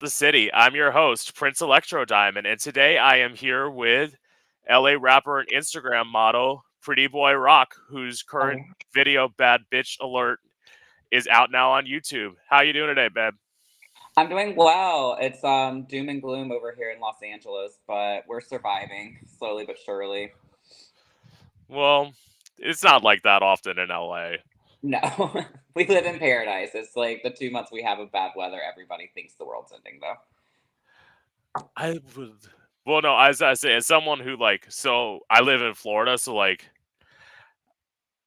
the city. I'm your host, Prince Electro Diamond, and today I am here with LA rapper and Instagram model, PrettiBoiRoq, whose current Oh, video Bad Bitch Alert is out now on YouTube. How you doing today, babe? I'm doing well. It's doom and gloom over here in Los Angeles, but we're surviving slowly but surely. Well, it's not like that often in LA. No, we live in paradise. It's like the 2 months we have of bad weather, everybody thinks the world's ending, though. I would well no, as I say, as someone who so I live in Florida, so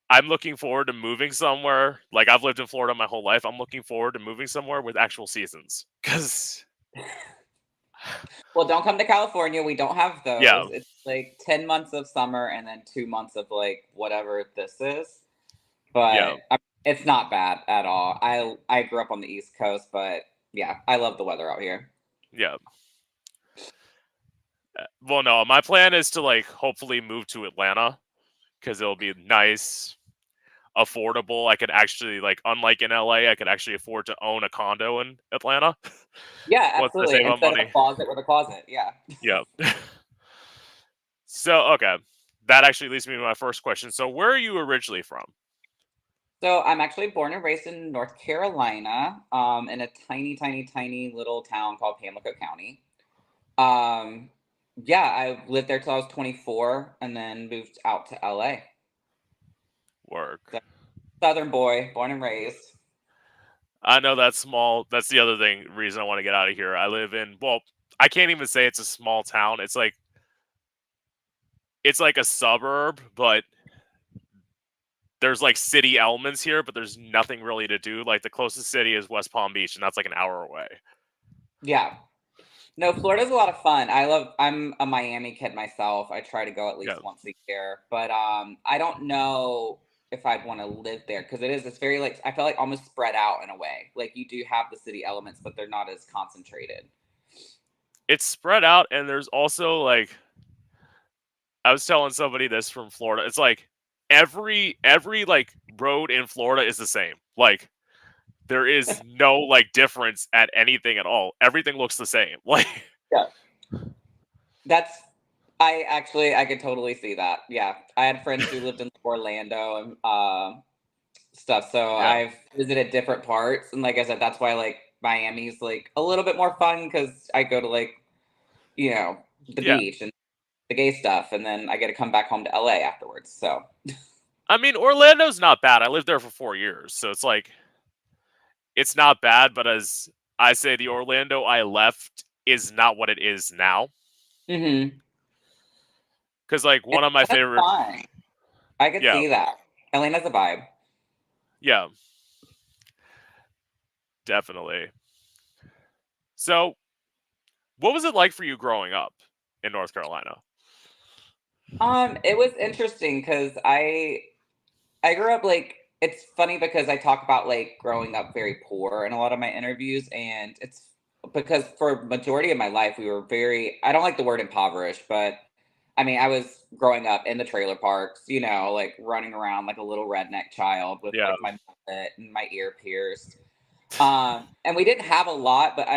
I'm looking forward to moving somewhere. Like, I've lived in Florida my whole life. I'm looking forward to moving somewhere with actual seasons. Cause Well, don't come to California. We don't have yeah, those. It's like 10 months of summer and then 2 months of like whatever this is. yeah, It's not bad at all. I grew up on the East Coast, but yeah, I love the weather out here. yeah. Well, no, my plan is to hopefully move to Atlanta because it'll be nice, affordable. I could actually unlike in LA, I could actually afford to own a condo in Atlanta Yeah, once I absolutely. save up Instead of a money. closet with a closet. Yeah. Yeah. So okay, that actually leads me to my first question. So where are you originally from? So I'm actually born and raised in North Carolina, in a tiny, tiny, tiny little town called Pamlico County. Um, yeah, I lived there till I was 24, and then moved out to LA. Work. So, Southern boy, born and raised. I know that's small. That's the other reason I want to get out of here. I live in, well, I can't even say it's a small town. It's like a suburb, but there's city elements here, but there's nothing really to do. Like the closest city is West Palm Beach, and that's like an hour away. Yeah. No, Florida's a lot of fun. I'm a Miami kid myself. I try to go at Yeah. least once a year, but I don't know if I'd want to live there because it's very like I feel like almost spread out in a way. Like you do have the city elements, but they're not as concentrated. It's spread out, and there's also I was telling somebody this from Florida. It's like every road in Florida is the same. Like there is no difference at anything at all. Everything looks the same. Like Yeah. That's I could totally see that. Yeah. I had friends who lived in Orlando and stuff. So yeah, I've visited different parts and like I said, that's why like Miami's like a little bit more fun because I go to like, you know, the yeah. beach and the gay stuff and then I get to come back home to LA afterwards. So I mean, Orlando's not bad. I lived there for 4 years, so it's not bad. But as I say, the Orlando I left is not what it is now. hmm Because one of my that's favorite, fine. I could yeah, see that. Atlanta's a vibe. yeah, definitely. So, what was it like for you growing up in North Carolina? It was interesting because I grew up like it's funny because I talk about like growing up very poor in a lot of my interviews, and it's because for majority of my life we were very I don't like the word impoverished, but I mean I was growing up in the trailer parks, like running around like a little redneck child with Yeah, like my mullet and my ear pierced. And we didn't have a lot, but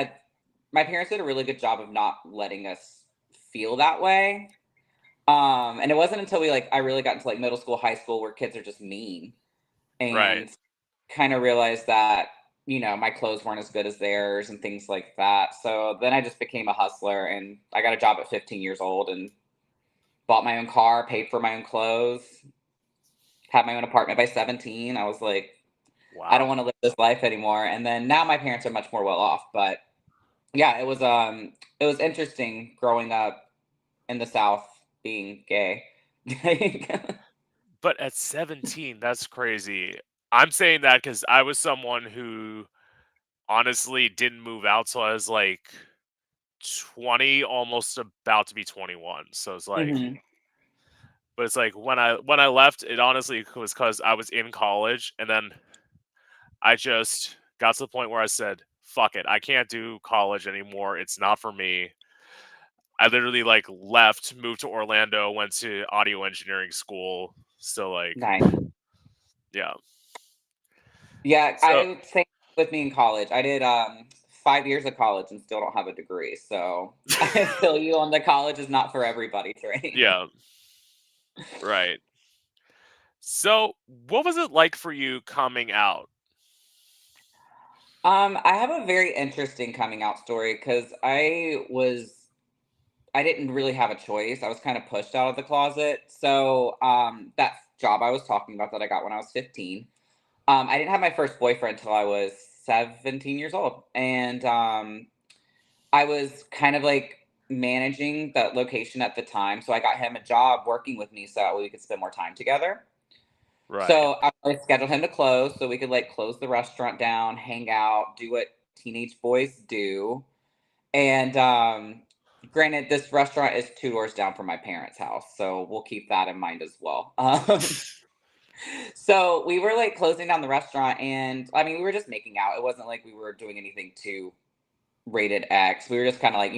my parents did a really good job of not letting us feel that way. And it wasn't until I really got into like middle school, high school where kids are just mean right. and kind of realized that my clothes weren't as good as theirs and things like that. So then I just became a hustler and I got a job at 15 years old and bought my own car, paid for my own clothes, had my own apartment by 17. I was like, I don't Wow. want to live this life anymore. And then now my parents are much more well off, but yeah, it was interesting growing up in the South being gay. But at 17, that's crazy. I'm saying that because I was someone who honestly didn't move out till I was 20, almost about to be 21. So it's hmm but it's when I left, it honestly was because I was in college, and then I just got to the point where I said, "Fuck it, I can't do college anymore. It's not for me." I literally left, moved to Orlando, went to audio engineering school. So Nice. yeah. Yeah, So I same with me in college. I did 5 years of college and still don't have a degree. So I feel you on the college is not for everybody train. Yeah, right. So, what was it like for you coming out? I have a very interesting coming out story because I didn't really have a choice. I was kind of pushed out of the closet. So that job I was talking about that I got when I was 15, I didn't have my first boyfriend until I was 17 years old. And I was kind of like managing that location at the time. So I got him a job working with me so that way we could spend more time together. Right. So I scheduled him to close so we could like close the restaurant down, hang out, do what teenage boys do. And granted, this restaurant is 2 doors down from my parents' house, so we'll keep that in mind as well. So we were like closing down the restaurant, and I mean, we were just making out. It wasn't like we were doing anything too rated X. We were just kind of like,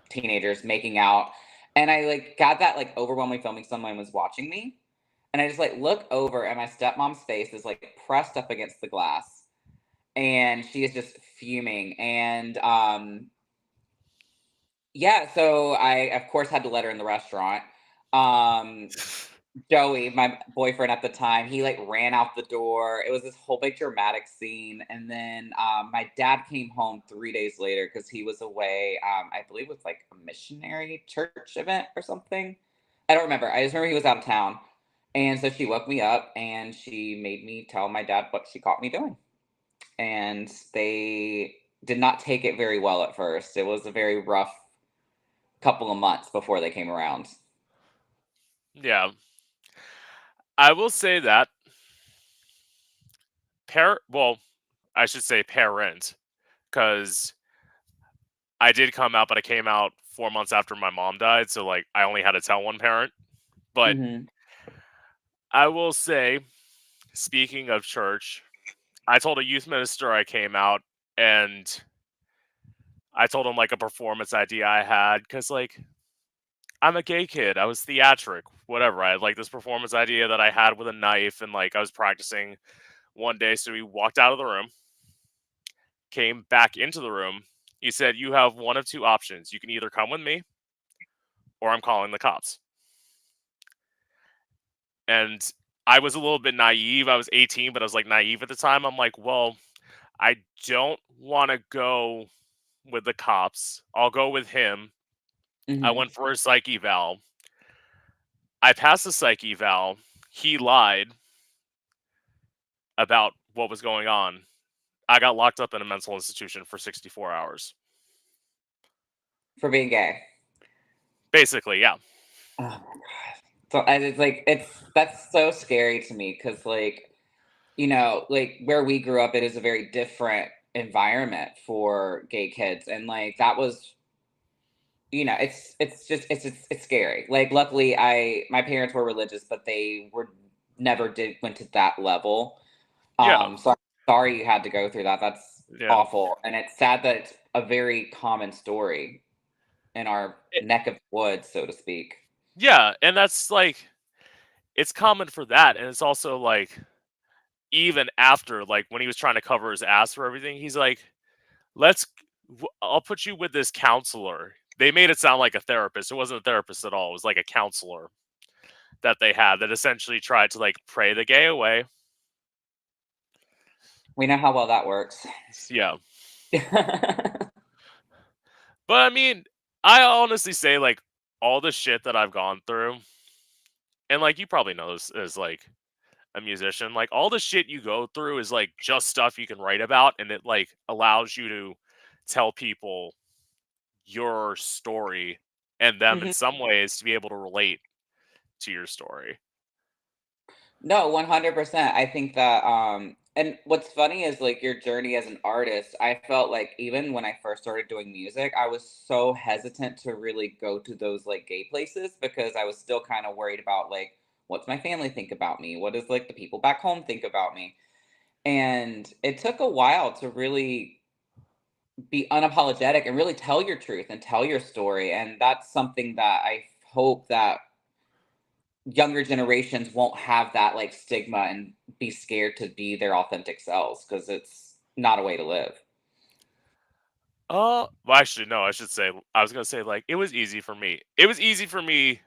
teenagers making out. And I like got that like overwhelming feeling someone was watching me. And I just like look over, and my stepmom's face is like pressed up against the glass. And she is just fuming. And yeah, so I of course had to let her in the restaurant. Um Joey, my boyfriend at the time, he like ran out the door. It was this whole big dramatic scene. And then my dad came home 3 days later because he was away. I believe it was like a missionary church event or something. I don't remember. I just remember he was out of town. And so she woke me up and she made me tell my dad what she caught me doing. And they did not take it very well at first. It was a very rough couple of months before they came around. Yeah. I will say that well, I should say parent, because I did come out, but I came out 4 months after my mom died, so like I only had to tell one parent. But Hmm. I will say, speaking of church, I told a youth minister I came out, and I told him like a performance idea I had, because like I'm a gay kid. I was theatric, whatever. I had like this performance idea that I had with a knife, and like I was practicing one day. So he walked out of the room, came back into the room. He said, "You have one of two options. You can either come with me, or I'm calling the cops." And I was a little bit naive. I was 18, but I was like naive at the time. I'm like, well, I don't want to go with the cops. I'll go with him. I Hmm. went for a psych eval. I passed the psych eval. He lied about what was going on. I got locked up in a mental institution for 64 hours. For being gay. Basically, yeah. Oh my god. So and it's like that's so scary to me because like like where we grew up, it is a very different environment for gay kids, and like that was it's just it's scary. Like luckily, my parents were religious, but they were never did went to that level. Yeah. So I'm sorry you had to go through that. That's Yeah. awful, and it's sad that it's a very common story in our It- neck of the woods, so to speak. yeah. And that's like, it's common for that. And it's also like, even after, like, when he was trying to cover his ass for everything, he's like, I'll put you with this counselor. They made it sound like a therapist. It wasn't a therapist at all. It was like a counselor that they had that essentially tried to like pray the gay away. We know how well that works. Yeah. But I mean, I honestly say like all the shit that I've gone through, and like you probably know this as like a musician, like all the shit you go through is like just stuff you can write about, and it like allows you to tell people your story, and them in Mhm. some ways to be able to relate to your story. No, 100%. I think that and what's funny is like your journey as an artist, I felt like even when I first started doing music, I was so hesitant to really go to those like gay places because I was still kind of worried about like what's my family think about me? What does like the people back home think about me? And it took a while to really be unapologetic and really tell your truth and tell your story. And that's something that I hope that younger generations won't have that like stigma and be scared to be their authentic selves because it's not a way to live. Well, actually, no. I was gonna say like it was easy for me. It was easy for me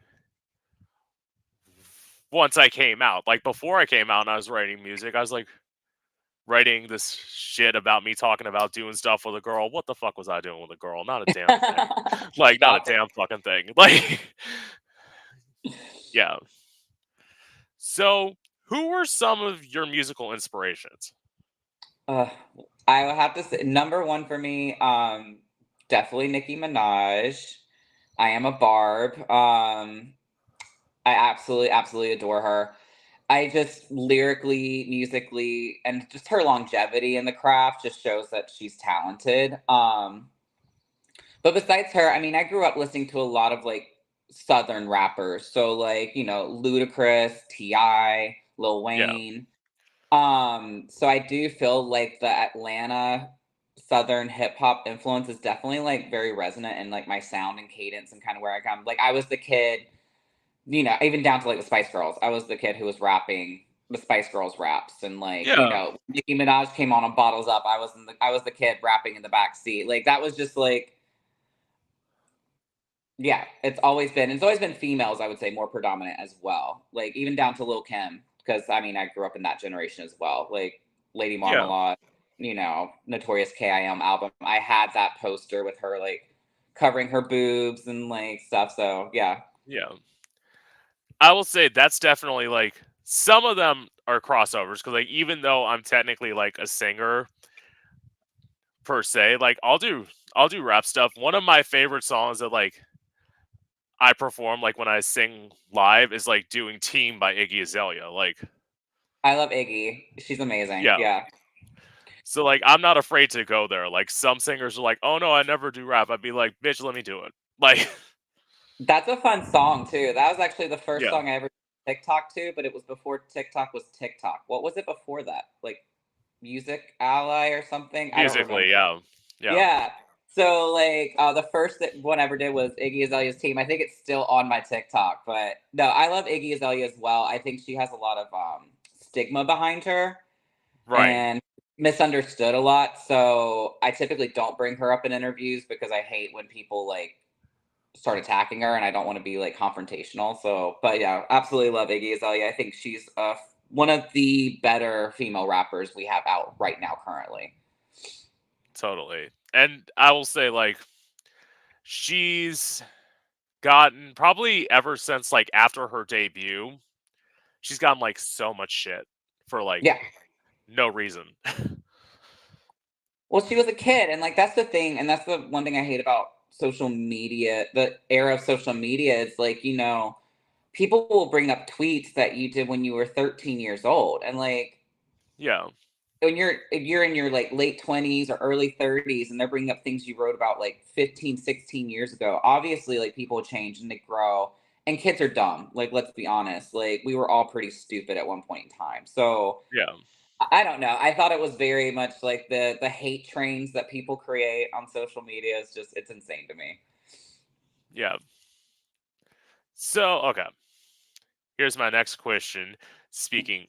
once I came out. Like before I came out and I was writing music, I was like writing this shit about me talking about doing stuff with a girl. What the fuck was I doing with a girl? Not a damn thing. Like not a Stop it. damn fucking thing. Like yeah. So, who were some of your musical inspirations? Uh, I would have to say number one for me, definitely Nicki Minaj. I am a Barb. I absolutely, absolutely adore her. I just lyrically, musically, and just her longevity in the craft just shows that she's talented. But besides her, I mean, I grew up listening to a lot of like Southern rappers. So like, Ludacris, T.I., Lil Yeah, Wayne. So I do feel like the Atlanta Southern hip hop influence is definitely like very resonant in like my sound and cadence and kind of where I come. Like I was the kid, even down to like the Spice Girls. I was the kid who was rapping the Spice Girls raps and like, yeah, Nicki Minaj came on Bottles Up. I was the kid rapping in the back seat. Like that was just like, yeah, it's always been females, I would say, more predominant as well. Like even down to Lil Kim, because I mean I grew up in that generation as well. Like Lady yeah, Marmalade, Notorious K.I.M. album. I had that poster with her like covering her boobs and like stuff. So yeah. yeah. I will say that's definitely like some of them are crossovers because like even though I'm technically like a singer per se, like I'll do rap stuff. One of my favorite songs that like I perform like when I sing live is like doing "Team" by Iggy Azalea. Like I love Iggy. She's amazing. yeah. Yeah. So like I'm not afraid to go there. Like some singers are like, "Oh no, I never do rap." I'd be like, "Bitch, let me do it." Like That's a fun song too. That was actually the first yeah. song I ever TikTok to, but it was before TikTok was TikTok. What was it before that? Like Music Ally or something? I don't remember. Musically, yeah. Yeah. Yeah. So like the first one I ever did was Iggy Azalea's Team. I think it's still on my TikTok, but no, I love Iggy Azalea as well. I think she has a lot of stigma behind her Right. and misunderstood a lot. So I typically don't bring her up in interviews because I hate when people like start attacking her and I don't want to be like confrontational. So, but yeah, absolutely love Iggy Azalea. I think she's one of the better female rappers we have out right now currently. Totally. And I will say like she's gotten probably ever since like after her debut, she's gotten like so much shit for like Yeah. no reason. Well, she was a kid, and like that's the thing, and that's the one thing I hate about social media. The era of social media is like, people will bring up tweets that you did when you were 13 years old, and like Yeah. when you're in your like late 20s or early 30s and they're bringing up things you wrote about like 15, 16 years ago. Obviously like people change and they grow, and kids are dumb, like let's be honest, like we were all pretty stupid at one point in time. So Yeah. I don't know, I thought it was very much like the hate trains that people create on social media is just, it's insane to me. Yeah. So, okay. Here's my next question. Speaking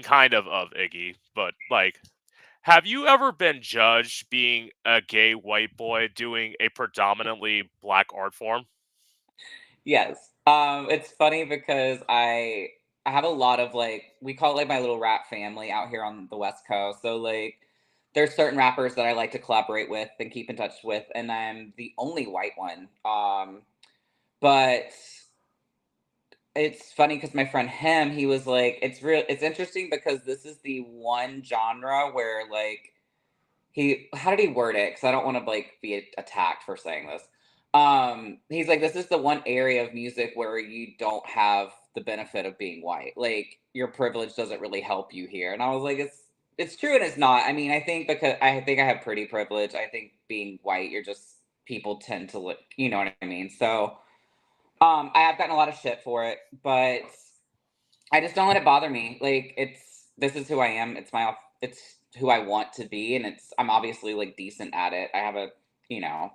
kind of Iggy, but like have you ever been judged being a gay white boy doing a predominantly black art form? Yes. It's funny because I have a lot of like, we call it like my little rap family out here on the West Coast. So like there's certain rappers that I like to collaborate with and keep in touch with, and I'm the only white one. But it's funny because my friend him, he was like, it's interesting because this is the one genre where like how did he word it? Because I don't want to like be attacked for saying this. He's like, this is the one area of music where you don't have the benefit of being white. Like your privilege doesn't really help you here. And I was like, it's true and it's not. I mean, I think because I think I have pretty privilege. I think being white, you're just, people tend to look, you know what I mean? So I have gotten a lot of shit for it, but I just don't let it bother me. Like this is who I am. It's who I want to be, and I'm obviously like decent at it. I have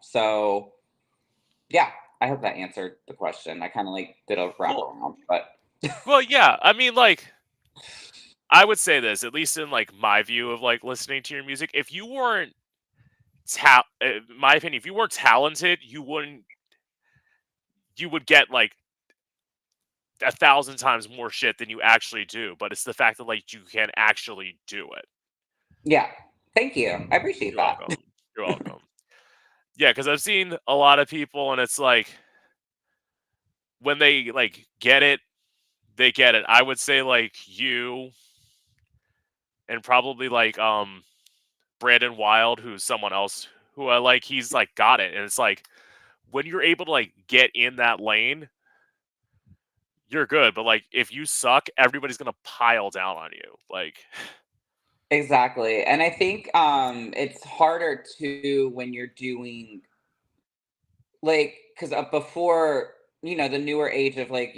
so yeah. I hope that answered the question. I kind of like did a Well, wraparound, but well, yeah. I mean, like, I would say this, at least in like my view of like listening to your music, if you weren't in my opinion, if you were talented, you would get like 1,000 times more shit than you actually do. But it's the fact that like you can actually do it. Yeah. Thank you. I appreciate You're that. welcome. You're welcome. Yeah, because I've seen a lot of people, and it's like when they like get it, they get it. I would say like you and probably like Brandon Wild, who's someone else who I like. He's like got it, and it's like when you're able to like get in that lane, you're good. But like if you suck, everybody's gonna pile down on you. Like Exactly. And I think it's harder too when you're doing like because before, the newer age of like,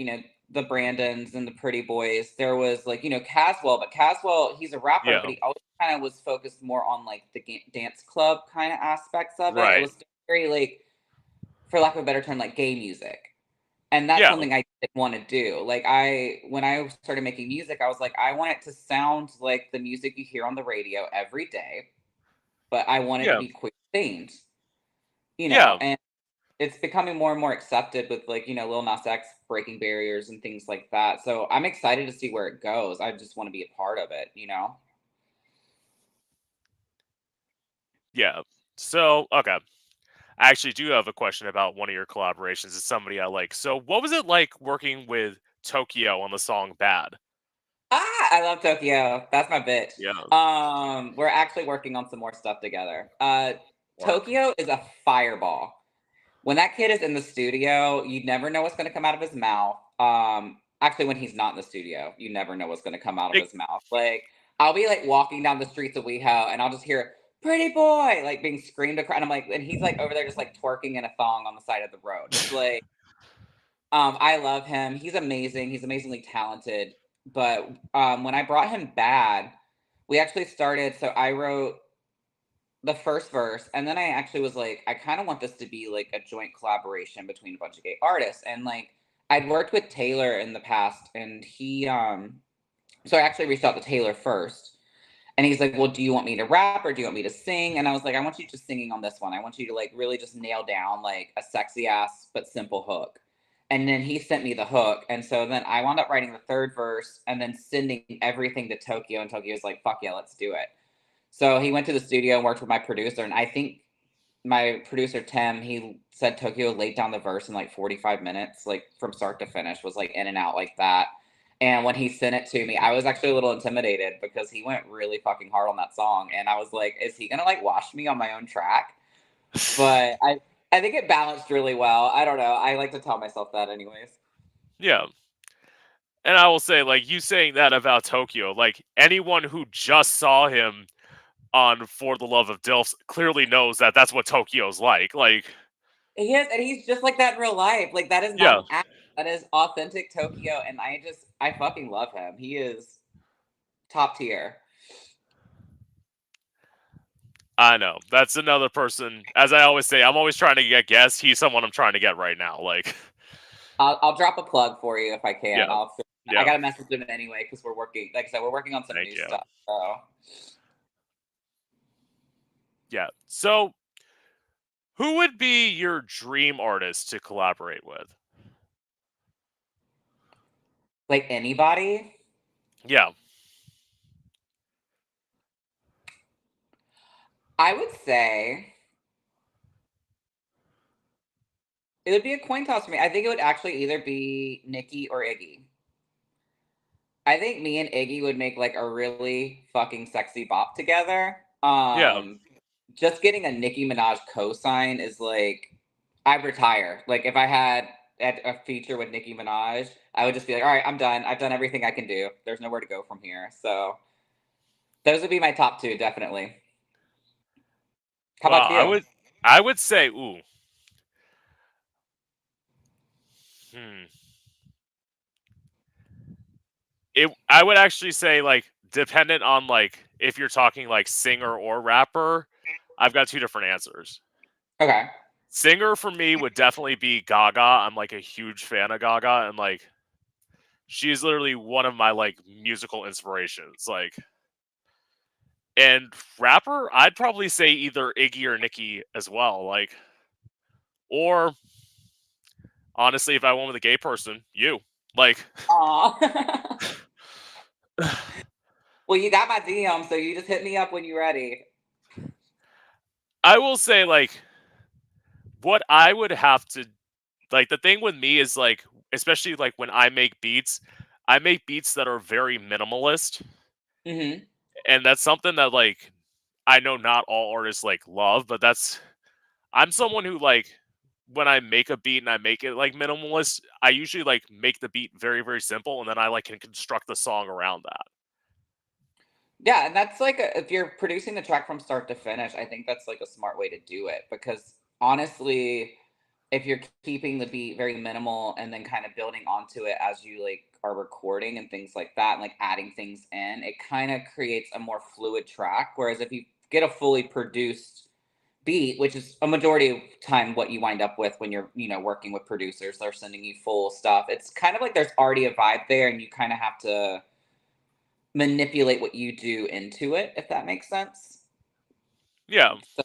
the Brandons and the Pretty Boys, there was like, Caswell, but Caswell, he's a rapper, but yeah, he always kind of was focused more on like the dance club kind of aspects of it. It right. was still very like, for lack of a better term, like gay music. And that's Yeah, something I didn't want to do. Like when I started making music, I was like, I want it to sound like the music you hear on the radio every day, but I want it to yeah, be queer themed, yeah, and it's becoming more and more accepted with like, Lil Nas X breaking barriers and things like that. So I'm excited to see where it goes. I just want to be a part of it. yeah. So okay. I actually do have a question about one of your collaborations. It's somebody I like. So, what was it like working with Tokyo on the song "Bad"? I love Tokyo. That's my bitch. Yeah, We're actually working on some more stuff together. work. Tokyo is a fireball. When that kid is in the studio, you never know what's going to come out of his mouth. Actually, when he's not in the studio, you never know what's going to come out of It, his mouth. Like, I'll be like walking down the streets of WeHo and I'll just hear "Pretty boy" like being screamed across, and I'm like, and he's like over there just like twerking in a thong on the side of the road. It's like, I love him. He's amazing. He's amazingly talented. But when I brought him Bad, we actually started. So I wrote the first verse, and then I actually was like, I kind of want this to be like a joint collaboration between a bunch of gay artists. And like, I'd worked with Taylor in the past, and so I actually reached out to Taylor first. And he's like, well, do you want me to rap or do you want me to sing? And I was like, I want you just singing on this one. I want you to like really just nail down like a sexy ass but simple hook. And then he sent me the hook. And so then I wound up writing the third verse and then sending everything to Tokyo. And Tokyo was like, fuck yeah, let's do it. So he went to the studio and worked with my producer. And I think my producer, Tim, he said Tokyo laid down the verse in like 45 minutes, like from start to finish, was like in and out like that. And when he sent it to me, I was actually a little intimidated because he went really fucking hard on that song. And I was like, is he gonna like wash me on my own track? But I think it balanced really well. I don't know. I like to tell myself that anyways. yeah. And I will say, like you saying that about Tokyo, like anyone who just saw him on For the Love of Dilfs clearly knows that that's what Tokyo's like. Like, He is, and he's just like that in real life. Like that is not yeah, an act. That is authentic Tokyo. And I fucking love him. He is top tier. I know. That's another person. As I always say, I'm always trying to get guests. He's someone I'm trying to get right now. Like, I'll drop a plug for you if I can. yeah, I yeah. gotta message him anyway because we're working. Like I said, we're working on some Thank new you. stuff. So, Yeah. So, who would be your dream artist to collaborate with? like anybody, Yeah. I would say it would be a coin toss for me. I think it would actually either be Nikki or Iggy. I think me and Iggy would make like a really fucking sexy bop together. Yeah. Just getting a Nicki Minaj cosign is like I'd retire. Like if I had a feature with Nicki Minaj, I would just be like, all right, I'm done. I've done everything I can do. There's nowhere to go from here. So those would be my top two, definitely. How Well, about you? I would say, ooh, hmm. I would actually say like dependent on like if you're talking like singer or rapper, I've got two different answers. Okay. Singer for me would definitely be Gaga. I'm like a huge fan of Gaga, and like she's literally one of my like musical inspirations. Like And rapper, I'd probably say either Iggy or Nicki as well. Like, or honestly, if I went with a gay person, you. Like, Aw. Well, you got my DM, so you just hit me up when you're ready. I will say, like, what I would have to, like, the thing with me is, like, especially, like, when I make beats that are very minimalist, Mhm. and that's something that, like, I know not all artists, like, love, but I'm someone who, like, when I make a beat and I make it, like, minimalist, I usually, like, make the beat very, very simple, and then I, like, can construct the song around that. Yeah, and that's like if you're producing the track from start to finish, I think that's like a smart way to do it because honestly, if you're keeping the beat very minimal and then kind of building onto it as you like are recording and things like that, and like adding things in, it kind of creates a more fluid track. Whereas if you get a fully produced beat, which is a majority of time what you wind up with when you're, working with producers, they're sending you full stuff. It's kind of like there's already a vibe there and you kind of have to manipulate what you do into it, if that makes sense. Yeah, So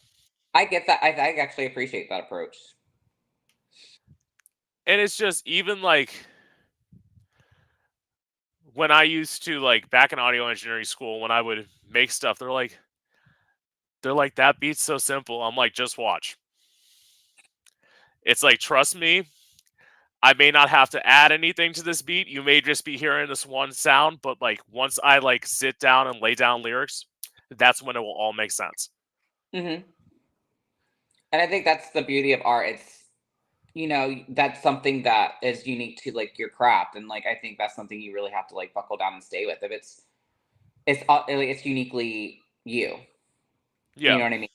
I get that. I actually appreciate that approach. and it's just even, like, when I used to, like, back in audio engineering school, when I would make stuff, they're like, "That beat's so simple." I'm like, "Just watch." It's like, "Trust me, I may not have to add anything to this beat. You may just be hearing this one sound, but, like, once I, like, sit down and lay down lyrics, that's when it will all make sense." Hmm. And I think that's the beauty of art. It's that's something that is unique to like your craft, and like I think that's something you really have to like buckle down and stay with. If it's uniquely you. You Yeah. know what I mean?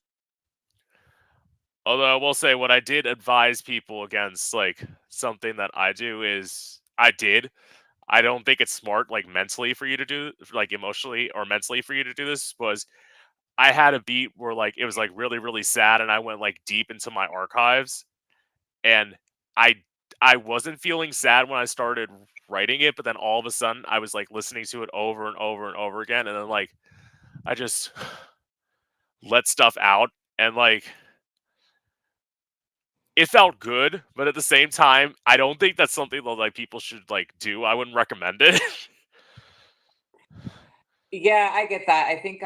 Although I will say what I did advise people against, like, something that I do is I don't think it's smart, like, mentally for you to do, like, emotionally or mentally for you to do this, was I had a beat where, like, it was, like, really, really sad, and I went, like, deep into my archives, and I I wasn't feeling sad when I started writing it, but then all of a sudden, I was, like, listening to it over and over and over again, and then, like, I just let stuff out, and, like, it felt good, but at the same time, I don't think that's something that, like, people should, like, do. I wouldn't recommend it. Yeah, I get that. I think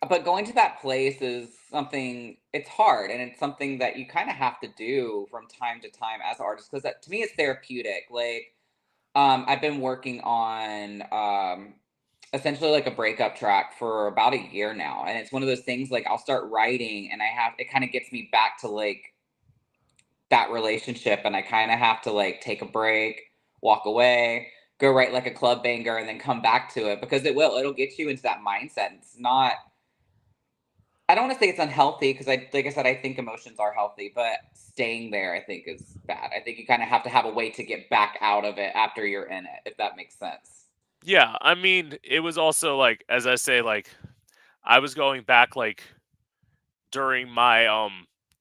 but going to that place is something, it's hard, and it's something that you kind of have to do from time to time as artists because to me it's therapeutic. Like I've been working on essentially like a breakup track for about a year now. And it's one of those things like I'll start writing and it kind of gets me back to like that relationship. And I kind of have to like take a break, walk away, go write like a club banger, and then come back to it because it'll get you into that mindset. It's not, I don't want to say it's unhealthy because like I said, I think emotions are healthy, but staying there I think is bad. I think you kind of have to have a way to get back out of it after you're in it, if that makes sense. Yeah, I mean, it was also, like, as I say, like, I was going back, like, during my,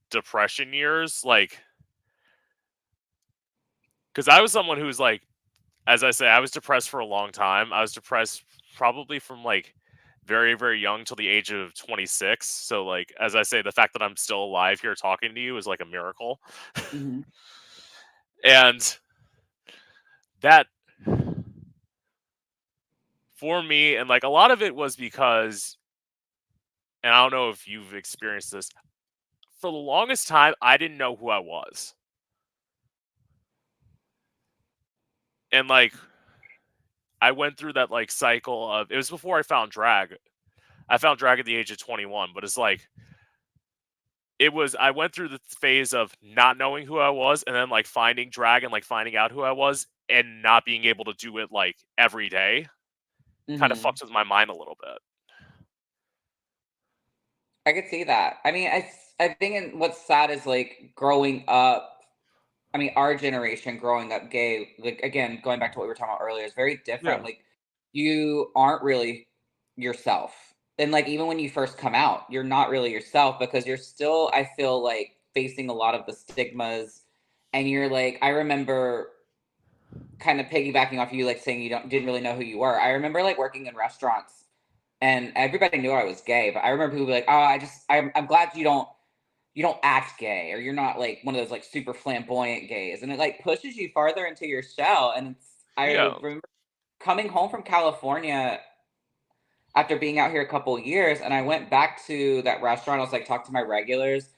depression years, like, because I was someone who was, like, as I say, I was depressed for a long time. I was depressed probably from, like, very, very young till the age of 26. So, like, as I say, the fact that I'm still alive here talking to you is, like, a miracle. Mhm. And that for me, and, like, a lot of it was because, and I don't know if you've experienced this, for the longest time, I didn't know who I was. And, like, I went through that, like, cycle of, it was before I found drag. I found drag at the age of 21, but it's like, I went through the phase of not knowing who I was, and then, like, finding drag and, like, finding out who I was and not being able to do it, like, every day kinda Mhm. fucks with my mind a little bit. I could see that. I mean, I think what's sad is like growing up. I mean, our generation growing up gay, like again, going back to what we were talking about earlier, is very different. Yeah. Like you aren't really yourself. And like even when you first come out, you're not really yourself because you're still, I feel like, facing a lot of the stigmas. And you're like, I remember kind of piggybacking off you, like saying you didn't really know who you were. I remember like working in restaurants and everybody knew I was gay. But I remember people be like, "Oh, I'm glad you don't act gay, or you're not like one of those like super flamboyant gays," and it like pushes you farther into your shell. And I Yeah. remember coming home from California after being out here a couple years, and I went back to that restaurant. I was like, talk to my regulars,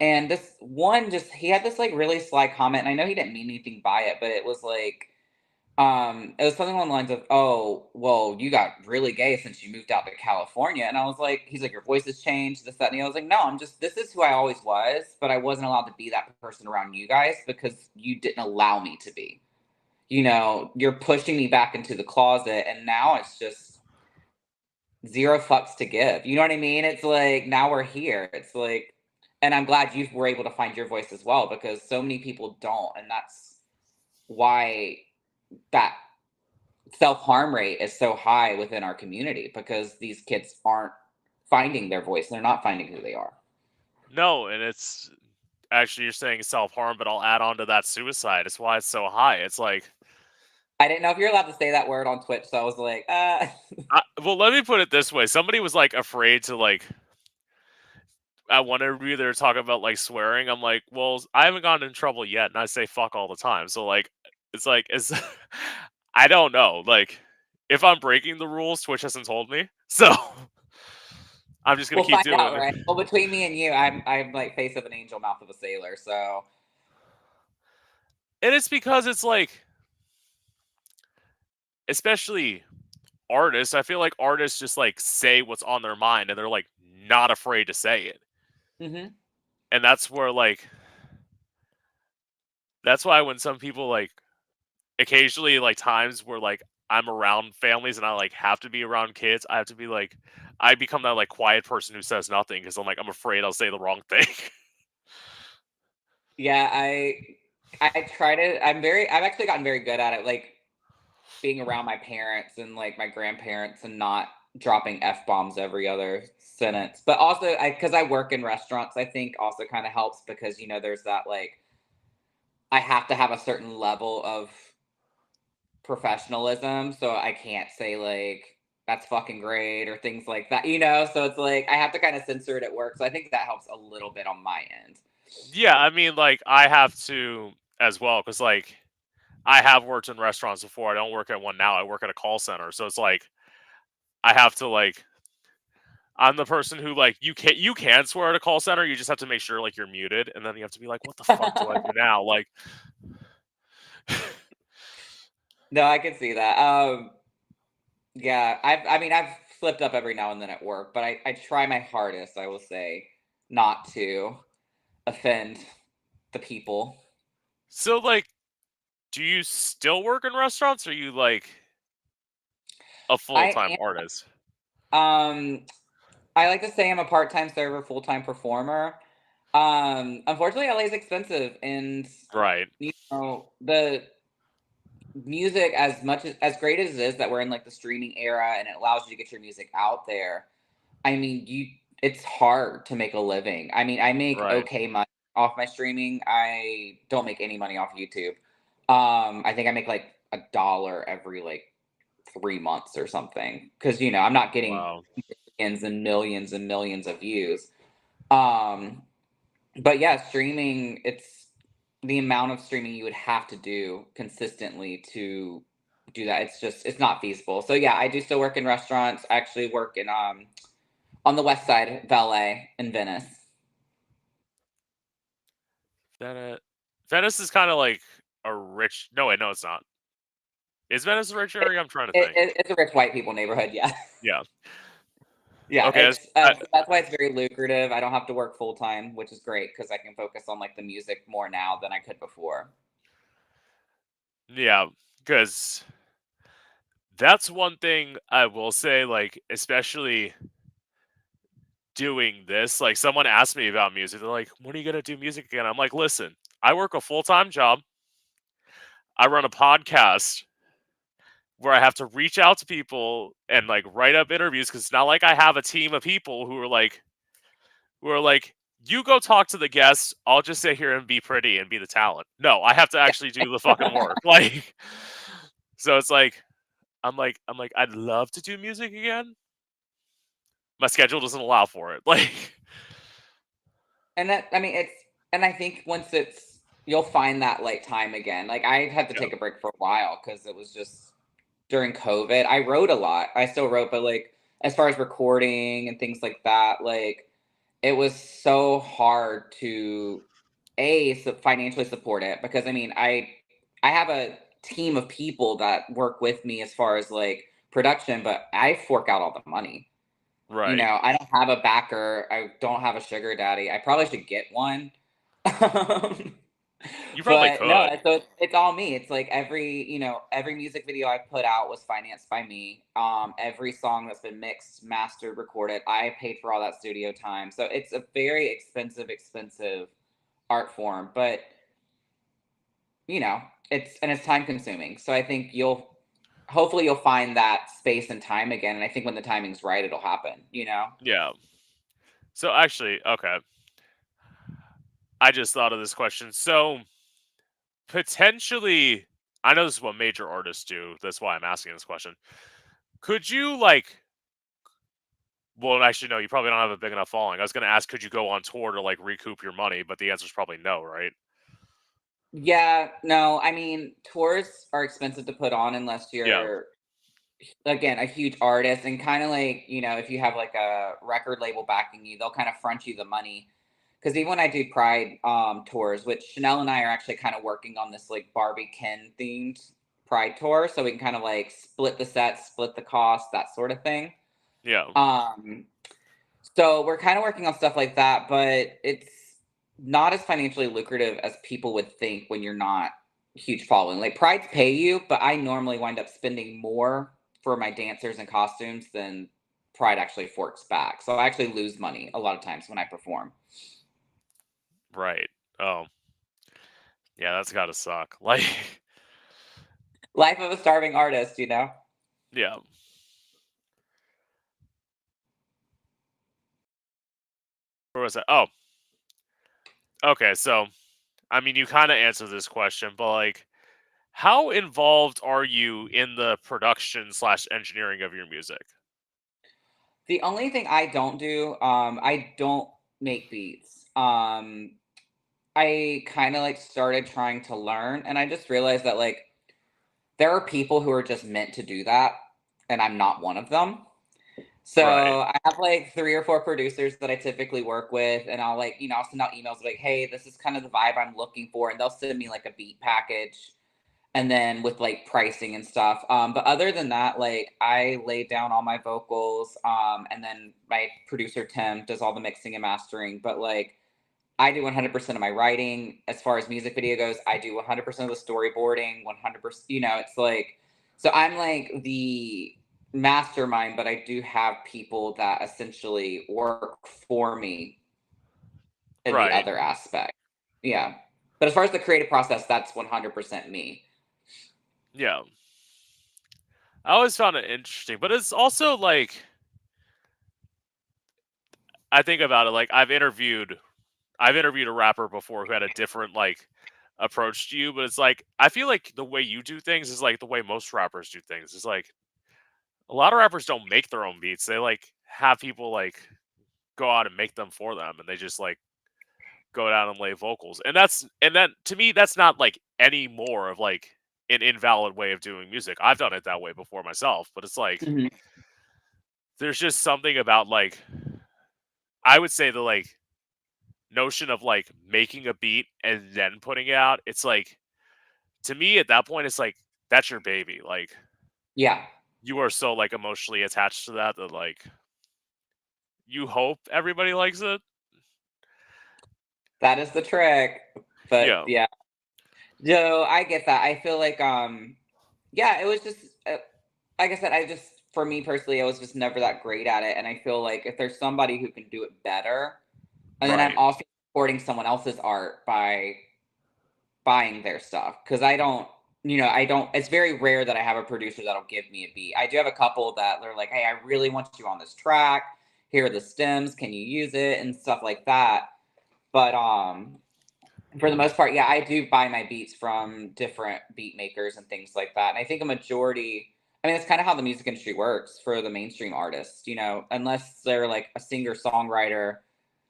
and this one just he had this like really sly comment, and I know he didn't mean anything by it, but it was like, it was something along the lines of, "Oh, well, you got really gay since you moved out to California." And I was like, he's like, "Your voice has changed, this, that, and the other." I was like, "No, this is who I always was, but I wasn't allowed to be that person around you guys because you didn't allow me to be. You're pushing me back into the closet, and now it's just zero fucks to give." You know what I mean? It's like, now we're here. It's like, and I'm glad you were able to find your voice as well, because so many people don't, and that's why that self-harm rate is so high within our community, because these kids aren't finding their voice. They're not finding who they are. No, and it's actually you're saying self harm, but I'll add on to that suicide. It's why it's so high. It's like, I didn't know if you're allowed to say that word on Twitch, so I was like, well, let me put it this way. Somebody was like afraid to like. I want to either talk about like swearing. I'm like, well, I haven't gotten in trouble yet, and I say fuck all the time. So it's I don't know. Like, if I'm breaking the rules, Twitch hasn't told me, so I'm just gonna we'll keep find doing out, it. right? Well, between me and you, I'm like face of an angel, mouth of a sailor. So And it's because it's like, especially artists, I feel like artists just like say what's on their mind and they're like not afraid to say it. hmm And that's where like that's why when some people like occasionally like times where like I'm around families and I like have to be around kids, I have to be like I become that like quiet person who says nothing because I'm like I'm afraid I'll say the wrong thing. yeah, I try to. I've actually gotten very good at it, like being around my parents and like my grandparents, and not dropping f bombs every other sentence. But also, because I work in restaurants, I think also kind of helps, because there's that like, I have to have a certain level of professionalism, so I can't say like, "That's fucking great," or things like that. So it's like I have to kind of censor it at work. So I think that helps a little bit on my end. Yeah, I mean like I have to as well because like I have worked in restaurants before. I don't work at one now. I work at a call center. So it's like I have to like I'm the person who like you can swear at a call center. You just have to make sure like you're muted, and then you have to be like, what the fuck do I do now? Like, No, I can see that. Yeah, I mean, I've slipped up every now and then at work, but I try my hardest, I will say, not to offend the people. so like, do you still work in restaurants? Or are you like a full time I artist? I like to say I'm a part-time server, full-time performer. Unfortunately, LA is expensive, and Right. the music, as much as great as it is that we're in like the streaming era and it allows you to get your music out there. I mean, it's hard to make a living. I mean, I make Right. okay money off my streaming. I don't make any money off YouTube. I think I make like $1 every like 3 months or something, because I'm not getting Wow. millions and millions of views. Um, but yeah, streaming, it's the amount of streaming you would have to do consistently to do that. It's not feasible. So yeah, I do still work in restaurants. I actually work in on the west side, valet in Venice. Venice. Venice is kind of like a rich. No, wait, no, it's not. Is Venice a rich It, area? I'm trying to think. it's a rich white people neighborhood. Yeah. Yeah. Yeah, Okay. that's why it's very lucrative. I don't have to work full time, which is great, because I can focus on like the music more now than I could before. Yeah, because that's one thing I will say. Like, especially doing this. Like someone asked me about music. They're like, "When are you gonna do music again?" I'm like, "Listen, I work a full-time job. I run a podcast where I have to reach out to people and like write up interviews because it's not like I have a team of people who are like, you go talk to the guests. I'll just sit here and be pretty and be the talent. No, I have to actually do the fucking work. Like, so it's like I'm like I'd love to do music again, my schedule doesn't allow for it. Like, And that, I mean, and I think once you'll find that like time again. Like I had to yeah, take a break for a while because it was just during COVID. I wrote a lot. I still wrote, but like as far as recording and things like that, like it was so hard to financially support it because I mean I have a team of people that work with me as far as like production, but I fork out all the money. You right. know, I don't have a backer. I don't have a sugar daddy. I probably should get one. Um, You probably but no, could. so it's all me. It's like every music video I put out was financed by me. Every song that's been mixed, mastered, recorded, I paid for all that studio time. So it's a very expensive art form, but you know, it's time consuming. So I think hopefully you'll find that space and time again. And I think when the timing's right, it'll happen, you know? Yeah. So actually, okay. I just thought of this question. So potentially, I know this is what major artists do. That's why I'm asking this question. Could you like? Well, actually, no. You probably don't have a big enough following. I was going to ask, could you go on tour to like recoup your money? But the answer is probably no, right? Yeah, no, I mean, tours are expensive to put on unless Yeah. you're, again, a huge artist and kind of like, if you have like a record label backing you, they'll kind of front you the money. Because even when I do Pride tours, which Chanel and I are actually kind of working on this like Barbie Ken themed Pride tour, so we can kind of like split the sets, split the cost, that sort of thing. Yeah. Um, so we're kind of working on stuff like that, but it's not as financially lucrative as people would think when you're not huge following. Like Pride's pay you, but I normally wind up spending more for my dancers and costumes than Pride actually forks back. So I actually lose money a lot of times when I perform. Right. Oh, yeah. That's got to suck. Like, Life of a starving artist, you know? yeah. Where was that? Oh, okay. So, I mean, you kind of answered this question, but like, how involved are you in the production slash engineering of your music? The only thing I don't do, I don't make beats. I kind of like started trying to learn, and I just realized that like there are people who are just meant to do that, and I'm not one of them. So Right. I have like 3 or 4 producers that I typically work with, and I'll like, I'll send out emails like, hey, this is kind of the vibe I'm looking for, and they'll send me like a beat package and then with like pricing and stuff. But other than that, like I lay down all my vocals, and then my producer Tim does all the mixing and mastering. But like I do 100% of my writing as far as music video goes. I do 100% of the storyboarding, 100%. It's like, so I'm like the mastermind, but I do have people that essentially work for me in the Right. other aspect. Yeah. But as far as the creative process, that's 100% me. Yeah. I always found it interesting, but it's also like I think about it like I've interviewed a rapper before who had a different like approach to you, but it's like I feel like the way you do things is like the way most rappers do things. It's like a lot of rappers don't make their own beats. They like have people like go out and make them for them and they just like go down and lay vocals. And then to me that's not like any more of like an invalid way of doing music. I've done it that way before myself, but it's like Mhm. there's just something about like I would say the like notion of like making a beat and then putting it out. It's like to me at that point it's like that's your baby. Like Yeah. you are so like emotionally attached to that that like you hope everybody likes it. That is the trick. But Yeah. yeah. Joe, I get that. I feel like yeah, it was just like I said, for me personally, I was just never that great at it, and I feel like if there's somebody who can do it better, and then I'm Right. also supporting someone else's art by buying their stuff because I don't. It's very rare that I have a producer that'll give me a beat. I do have a couple that they're like, "Hey, I really want you on this track. Here are the stems. Can you use it?" and stuff like that. But for the most part, yeah, I do buy my beats from different beat makers and things like that. And I think a majority I mean, it's kind of how the music industry works for the mainstream artists, unless they're like a singer songwriter,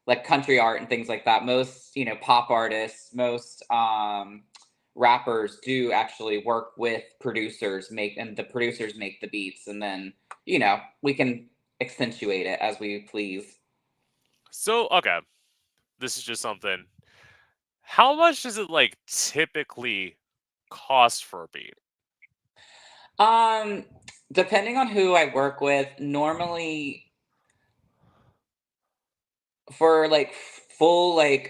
like country art and things like that. Most, pop artists, most rappers do actually work with producers, and the producers make the beats, and then, we can accentuate it as we please. So, okay, this is just something. How much does it like typically cost for a beat? Um, Depending on who I work with, normally for like full like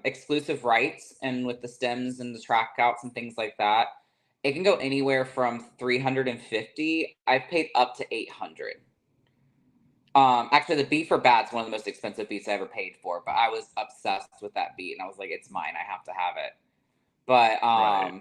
exclusive rights and with the stems and the track outs and things like that, it can go anywhere from 350. I've paid up to 800. Actually, the beat for Bad's one of the most expensive beats I ever paid for, but I was obsessed with that beat and I was like, it's mine, I have to have it. But Right.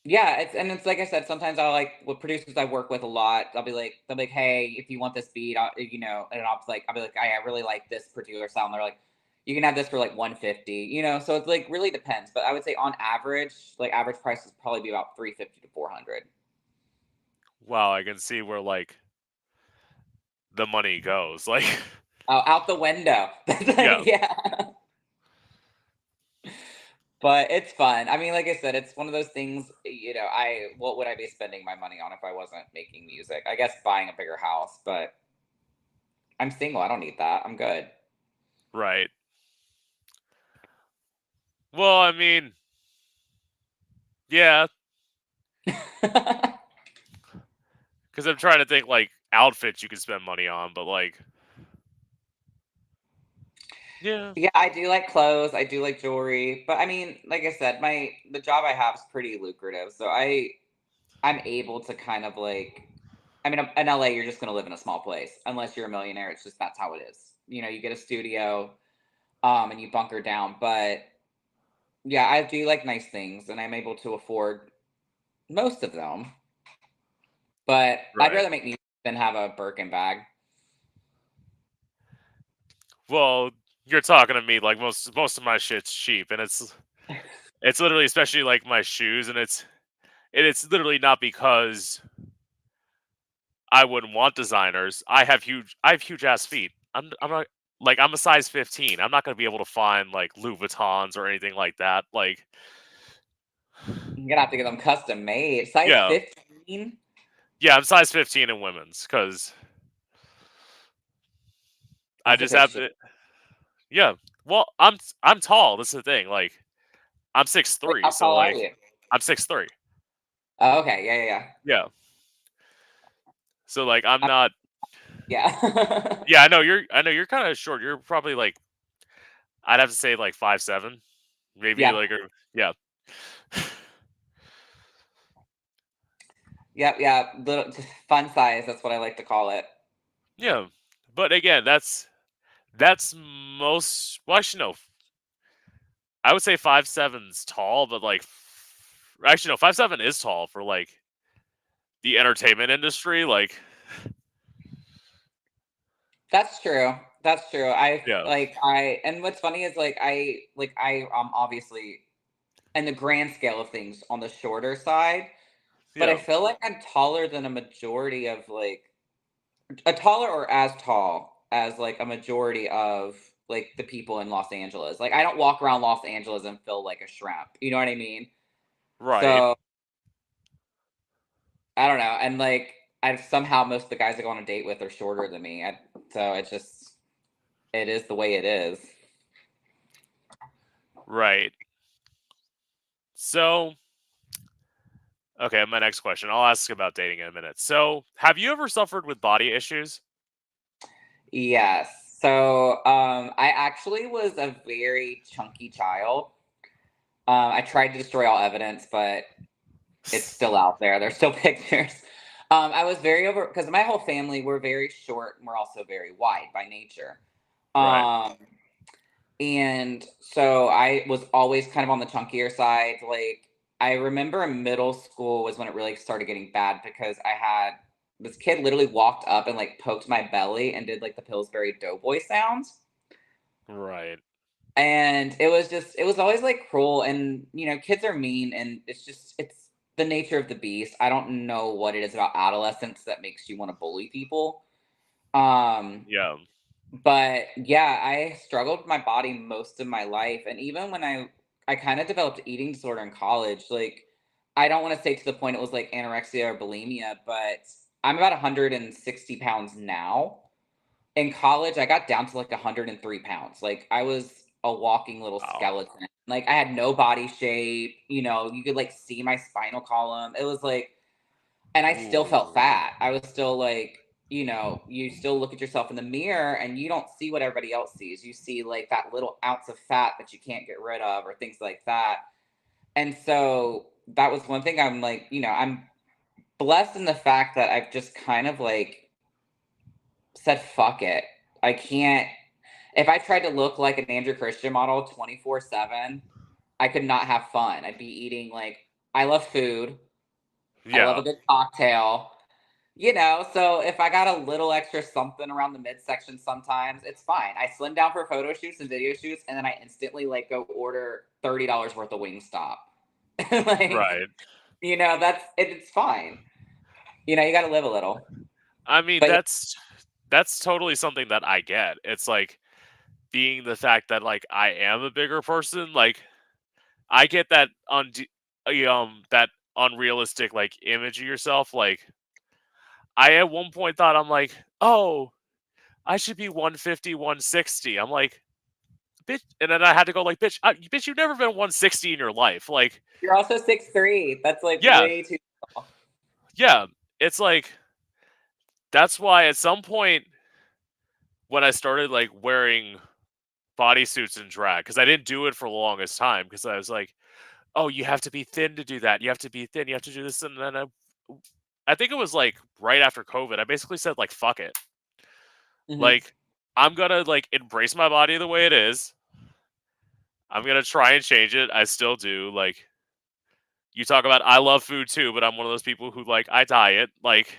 yeah, it's like I said, sometimes I like with producers I work with a lot. They'll be like, hey, if you want this beat, and I'll be like, I really like this particular sound. They're like, you can have this for like 150, So it's like really depends, but I would say on average, like average price would probably be about 350 to 400. Wow, I can see where like the money goes. Like, Oh, out the window. yeah, Yeah. But it's fun. I mean, like I said, it's one of those things, I what would I be spending my money on if I wasn't making music? I guess buying a bigger house, but I'm single. I don't need that. I'm good. right. Well, I mean, yeah, because I'm trying to think like outfits you could spend money on, but like, yeah, Yeah, I do like clothes. I do like jewelry, but I mean, like I said, my the job I have is pretty lucrative, so I'm able to kind of like. I mean, in LA, you're just going to live in a small place unless you're a millionaire. It's just that's how it is. You get a studio, and you bunker down. But yeah, I do like nice things, and I'm able to afford most of them. But I'd right. rather make music than have a Birkin bag. Well, you're talking to me like most of my shit's cheap, and it's literally especially like my shoes, and it's literally not because I wouldn't want designers. I have huge ass feet. I'm not like I'm a size 15. I'm not gonna be able to find like Louis Vuittons or anything like that. Like, You're gonna have to get them custom made. Size yeah, 15. yeah, I'm size 15 in women's because I That's a just big have shoe. it. Yeah, well, I'm tall. That's the thing. Like, I'm six Wait, three, how so tall are like you? I'm 6'3". Oh, okay, yeah, yeah, Yeah, so like I'm yeah. not. Yeah. Yeah, I know you're kind of short. You're probably like I'd have to say like 5'7", maybe Yeah. like yeah, Yep, yeah. Little fun size, that's what I like to call it. yeah. But again, that's most. Well, actually, no. I would say 5'7's tall, but like actually no, 5'7 is tall for like the entertainment industry. Like, That's true. That's true. yeah, And what's funny is I obviously in the grand scale of things on the shorter side, but I yeah, feel like I'm taller than a majority of like a taller or as tall as like a majority of like the people in Los Angeles. Like I don't walk around Los Angeles and feel like a shrimp. You know what I mean? right, So I don't know. And like I somehow most of the guys I go on a date with are shorter than me. So it is the way it is. right. So, okay, my next question. I'll ask about dating in a minute. So, have you ever suffered with body issues? Yes. So I actually was a very chunky child. I tried to destroy all evidence, but it's still out there. There's still pictures. I was very over because my whole family we're very short and we're also very wide by nature. Right, Um, and so I was always kind of on the chunkier side. Like I remember in middle school was when it really started getting bad because I had this kid literally walked up and like poked my belly and did like the Pillsbury Doughboy sounds. right, And it was always like cruel and kids are mean and it's the nature of the beast. I don't know what it is about adolescence that makes you want to bully people. Um, Yeah. but yeah, I struggled with my body most of my life, and even when I kind of developed eating disorder in college, like I don't want to say to the point it was like anorexia or bulimia, but I'm about 160 pounds now. In college, I got down to like 103 pounds. Like I was a walking little Wow. skeleton. Like I had no body shape. You could like see my spinal column. It was like, and I still felt Ooh. fat. I was still like, you still look at yourself in the mirror and you don't see what everybody else sees. You see like that little ounce of fat that you can't get rid of or things like that. And so that was one thing I'm like, I'm blessed in the fact that I've just kind of like said, fuck it. I can't, if I tried to look like an Andrew Christian model 24/7, I could not have fun. I'd be eating like, I love food. I love Yeah. a good cocktail. So if I got a little extra something around the midsection sometimes, it's fine. I slim down for photo shoots and video shoots, and then I instantly like go order $30 worth of Wingstop. like, Right. that's it's fine. You got to live a little. I mean, But yeah, that's totally something that I get. It's like being the fact that like I am a bigger person, like I get that that unrealistic like image of yourself. Like I at one point thought I'm like, oh, I should be 150, 160. I'm like, bitch, and then I had to go like, bitch, you've never been 160 in your life. Like, you're also 6'3". That's like yeah, way too tall. yeah. It's like that's why at some point when I started like wearing bodysuits and drag, because I didn't do it for the longest time, because I was like, oh, you have to be thin to do that. You have to be thin. You have to do this, and then I think it was like right after COVID. I basically said like, fuck it. Hmm. Like, I'm gonna like embrace my body the way it is. I'm gonna try and change it. I still do. Like, you talk about I love food too, but I'm one of those people who like I diet. Like,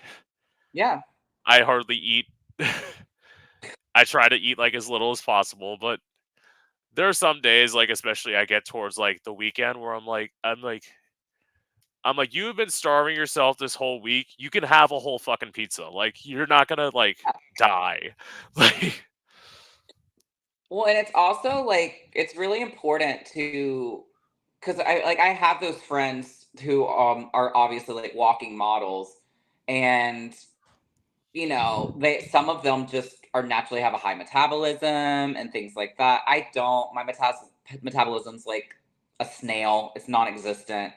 Yeah. I hardly eat. I try to eat like as little as possible, but there are some days, like especially I get towards like the weekend where I'm like, you have been starving yourself this whole week. You can have a whole fucking pizza. Like, you're not gonna like die. Like, Well, and it's also like it's really important to because I have those friends who are obviously like walking models, and they some of them just are naturally have a high metabolism and things like that. I don't. My metabolism's like a snail. It's non-existent.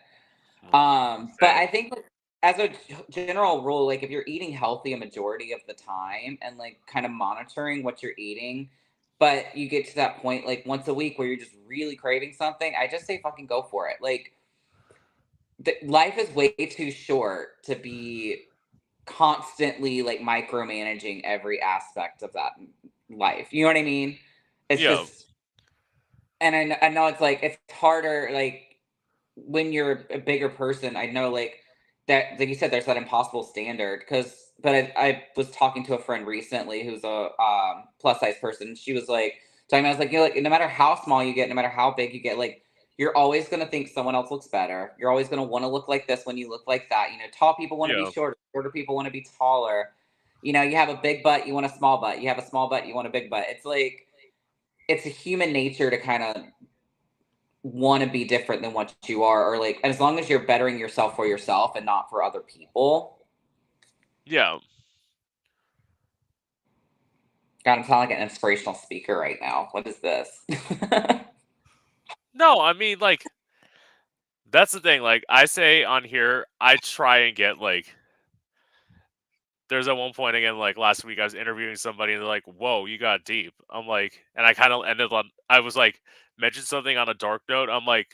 But same. I think like, as a general rule, like if you're eating healthy a majority of the time and like kind of monitoring what you're eating, but you get to that point like once a week where you're just really craving something, I just say fucking go for it. Like life is way too short to be constantly like micromanaging every aspect of that life. You know what I mean? It's Yeah, just, and I know it's like it's harder like when you're a bigger person. I know like that, like you said, there's that impossible standard. Because, but I was talking to a friend recently who's a plus size person. She was like talking. I was like, like no matter how small you get, no matter how big you get, like you're always gonna think someone else looks better. You're always gonna want to look like this when you look like that. Tall people want to be yeah, shorter. Shorter people want to be taller. You have a big butt, you want a small butt. You have a small butt, you want a big butt. It's like it's a human nature to kind of want to be different than what you are, or like as long as you're bettering yourself for yourself and not for other people. yeah. God, I'm sounding like an inspirational speaker right now. What is this? No, I mean like that's the thing. Like I say on here, I try and get like. There's at one point again, like last week, I was interviewing somebody, and they're like, "Whoa, you got deep." I'm like, and I kind of ended on. I was like, mentioned something on a dark note. I'm like,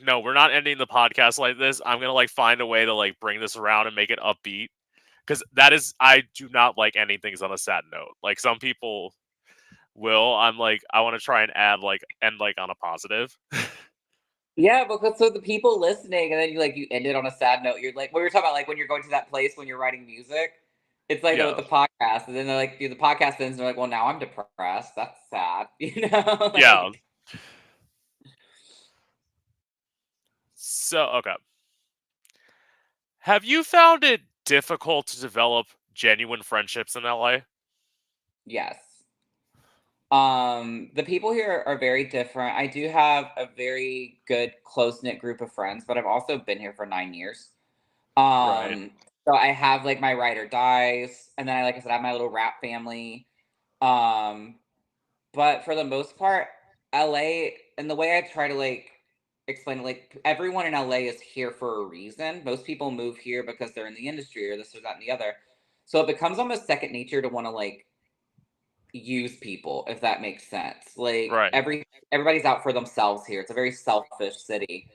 no, we're not ending the podcast like this. I'm gonna like find a way to like bring this around and make it upbeat, because that is, I do not like ending things on a sad note. Like some people will. I'm like, I want to try and add like end like on a positive. Yeah, because so the people listening, and then you end it on a sad note. You're like, we were talking about like when you're going to that place when you're writing music. It's like that with Yeah, the podcast, and then they're like, do the podcast ends, and they're like, well, now I'm depressed. That's sad, yeah. like. So okay. Have you found it difficult to develop genuine friendships in LA? Yes. The people here are very different. I do have a very good close knit group of friends, but I've also been here for 9 years. Right. Um, so I have like my ride or dies, and then like I said, I have my little rap family. Um, but for the most part, LA, and the way I try to like explain it, like everyone in LA is here for a reason. Most people move here because they're in the industry or this or that and the other. So it becomes almost second nature to want to like use people, if that makes sense. Like Right. everybody's out for themselves here. It's a very selfish city.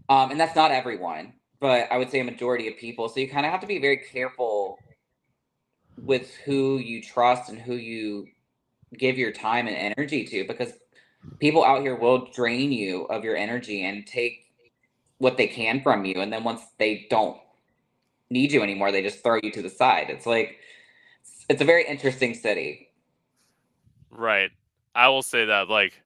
And that's not everyone, but I would say a majority of people. So you kind of have to be very careful with who you trust and who you give your time and energy to, because people out here will drain you of your energy and take what they can from you. And then once they don't need you anymore, they just throw you to the side. It's like, it's a very interesting city. Right. I will say that, like,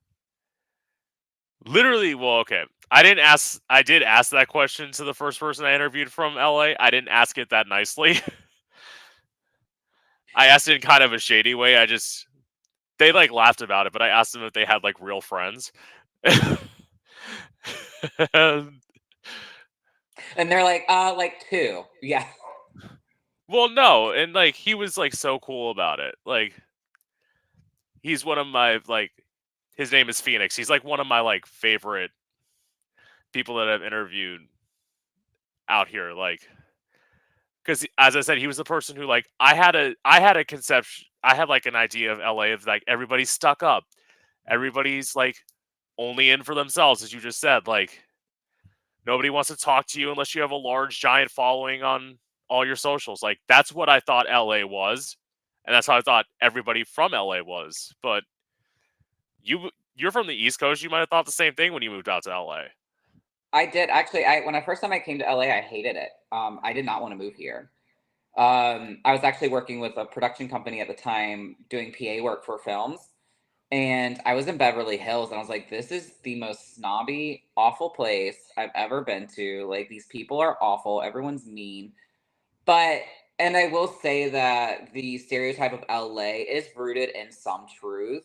literally, well, okay. I did ask that question to the first person I interviewed from LA. I didn't ask it that nicely. I asked it in kind of a shady way. They like laughed about it, but I asked them if they had like real friends. And they're like two. Yeah. Well, no, and like he was like so cool about it. Like he's one of my like his name is Phoenix. He's like one of my like favorite people that I've interviewed out here. Like because as I said, he was the person who like I had a conception. I had like an idea of LA of like everybody's stuck up, everybody's like only in for themselves, as you just said. Like nobody wants to talk to you unless you have a large giant following on all your socials. Like that's what I thought LA was, and that's how I thought everybody from LA was. But you're from the East Coast. You might have thought the same thing when you moved out to LA. I did actually. I when I first time I came to LA, I hated it. I did not want to move here. I was actually working with a production company at the time doing PA work for films. And I was in Beverly Hills and I was like, this is the most snobby, awful place I've ever been to. Like, these people are awful. Everyone's mean. But, and I will say that the stereotype of LA is rooted in some truth.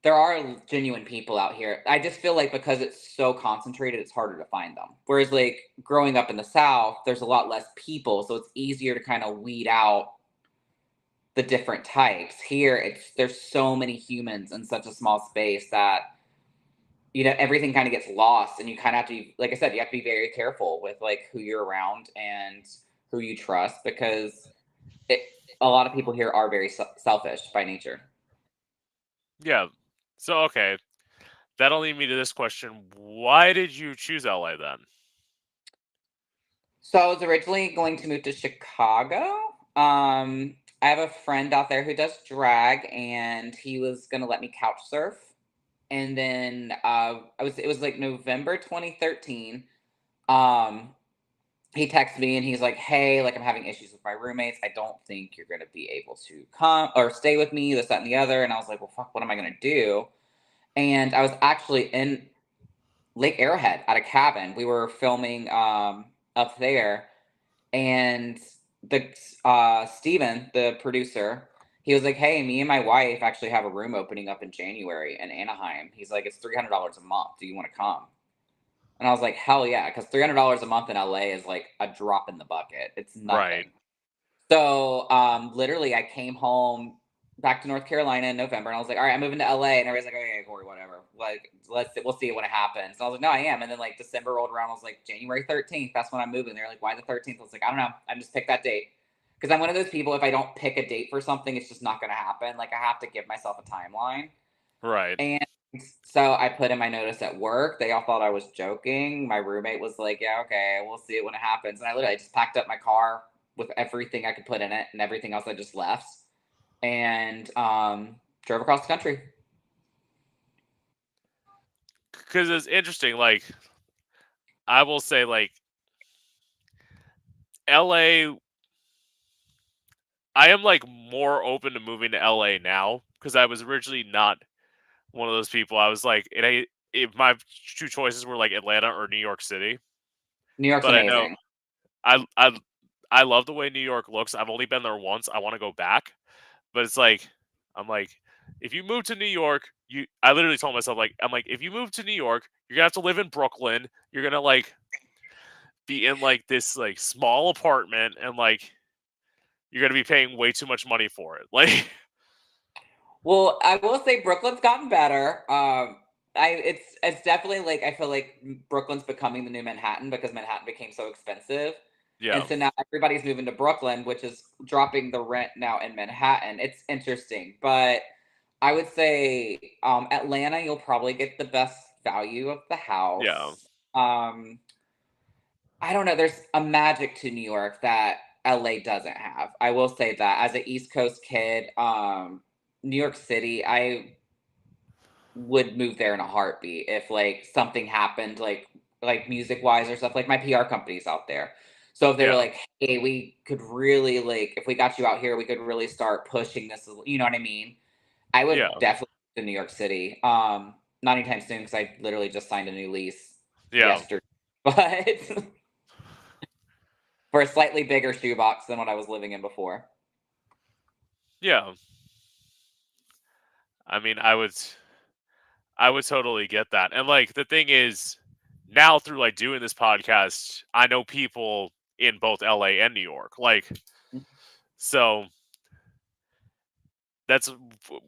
There are genuine people out here. I just feel like because it's so concentrated, it's harder to find them. Whereas, like, growing up in the South, there's a lot less people. So it's easier to kind of weed out the different types. Here, it's there's so many humans in such a small space that everything kind of gets lost, and you kind of have to, like I said, you have to be very careful with like who you're around and who you trust, because it, a lot of people here are very selfish by nature. Yeah. So okay, that'll lead me to this question: why did you choose LA then? So I was originally going to move to Chicago. I have a friend out there who does drag, and he was going to let me couch surf. And then it was like November 2013. Um, he texted me and he's like, "Hey, like I'm having issues with my roommates. I don't think you're gonna be able to come or stay with me, this, that, and the other." And I was like, "Well, fuck, what am I gonna do?" And I was actually in Lake Arrowhead at a cabin. We were filming up there, and the Steven, the producer, he was like, "Hey, me and my wife actually have a room opening up in January in Anaheim." He's like, "It's $300 a month. Do you want to come?" And I was like, "Hell yeah," because $300 a month in LA is like a drop in the bucket. It's Right. nothing. So, literally, I came home back to North Carolina in November, and I was like, "All right, I'm moving to LA." And everybody's like, "Okay, Corey, whatever. Like, we'll see when it happens." And I was like, "No, I am." And then like December rolled around, I was like, "January 13th, that's when I'm moving." They're like, "Why the 13th?" I was like, "I don't know. I just picked that date." Because I'm one of those people. If I don't pick a date for something, it's just not going to happen. Like, I have to give myself a timeline. Right. And so I put in my notice at work. They all thought I was joking. My roommate was like, "Yeah, okay, we'll see it when it happens." And I literally just packed up my car with everything I could put in it, and everything else I just left, and drove across the country. Because it's interesting. Like I will say, like LA, I am like more open to moving to LA now because I was originally not one of those people. I was like, if my two choices were like Atlanta or New York City, New York's but I know amazing. I I love the way New York looks. I've only been there once. I want to go back, but it's like I'm like, if you move to New York, I literally told myself like I'm like, if you move to New York, you're gonna have to live in Brooklyn. You're gonna like be in like this like small apartment and like you're gonna be paying way too much money for it. Like Well, I will say Brooklyn's gotten better. It's definitely like I feel like Brooklyn's becoming the new Manhattan because Manhattan became so expensive. yeah. And so now everybody's moving to Brooklyn, which is dropping the rent now in Manhattan. It's interesting, but I would say Atlanta, you'll probably get the best value of the Yeah. house. Um, I don't know. There's a magic to New York that LA doesn't have. I will say that as an East Coast kid, New York City, I would move there in a heartbeat if like something happened, like music wise or stuff. Like my PR company's out there. So if they were Yeah. like, hey, we could really like if we got you out here, we could really start pushing this, you know what I mean? I would Yeah. definitely to New York City. Not anytime soon because I literally just signed a new lease Yeah. yesterday. But for a slightly bigger shoebox than what I was living in before. Yeah. I mean, I would totally get that. And like the thing is, now through like doing this podcast, I know people in both LA and New York. Like so that's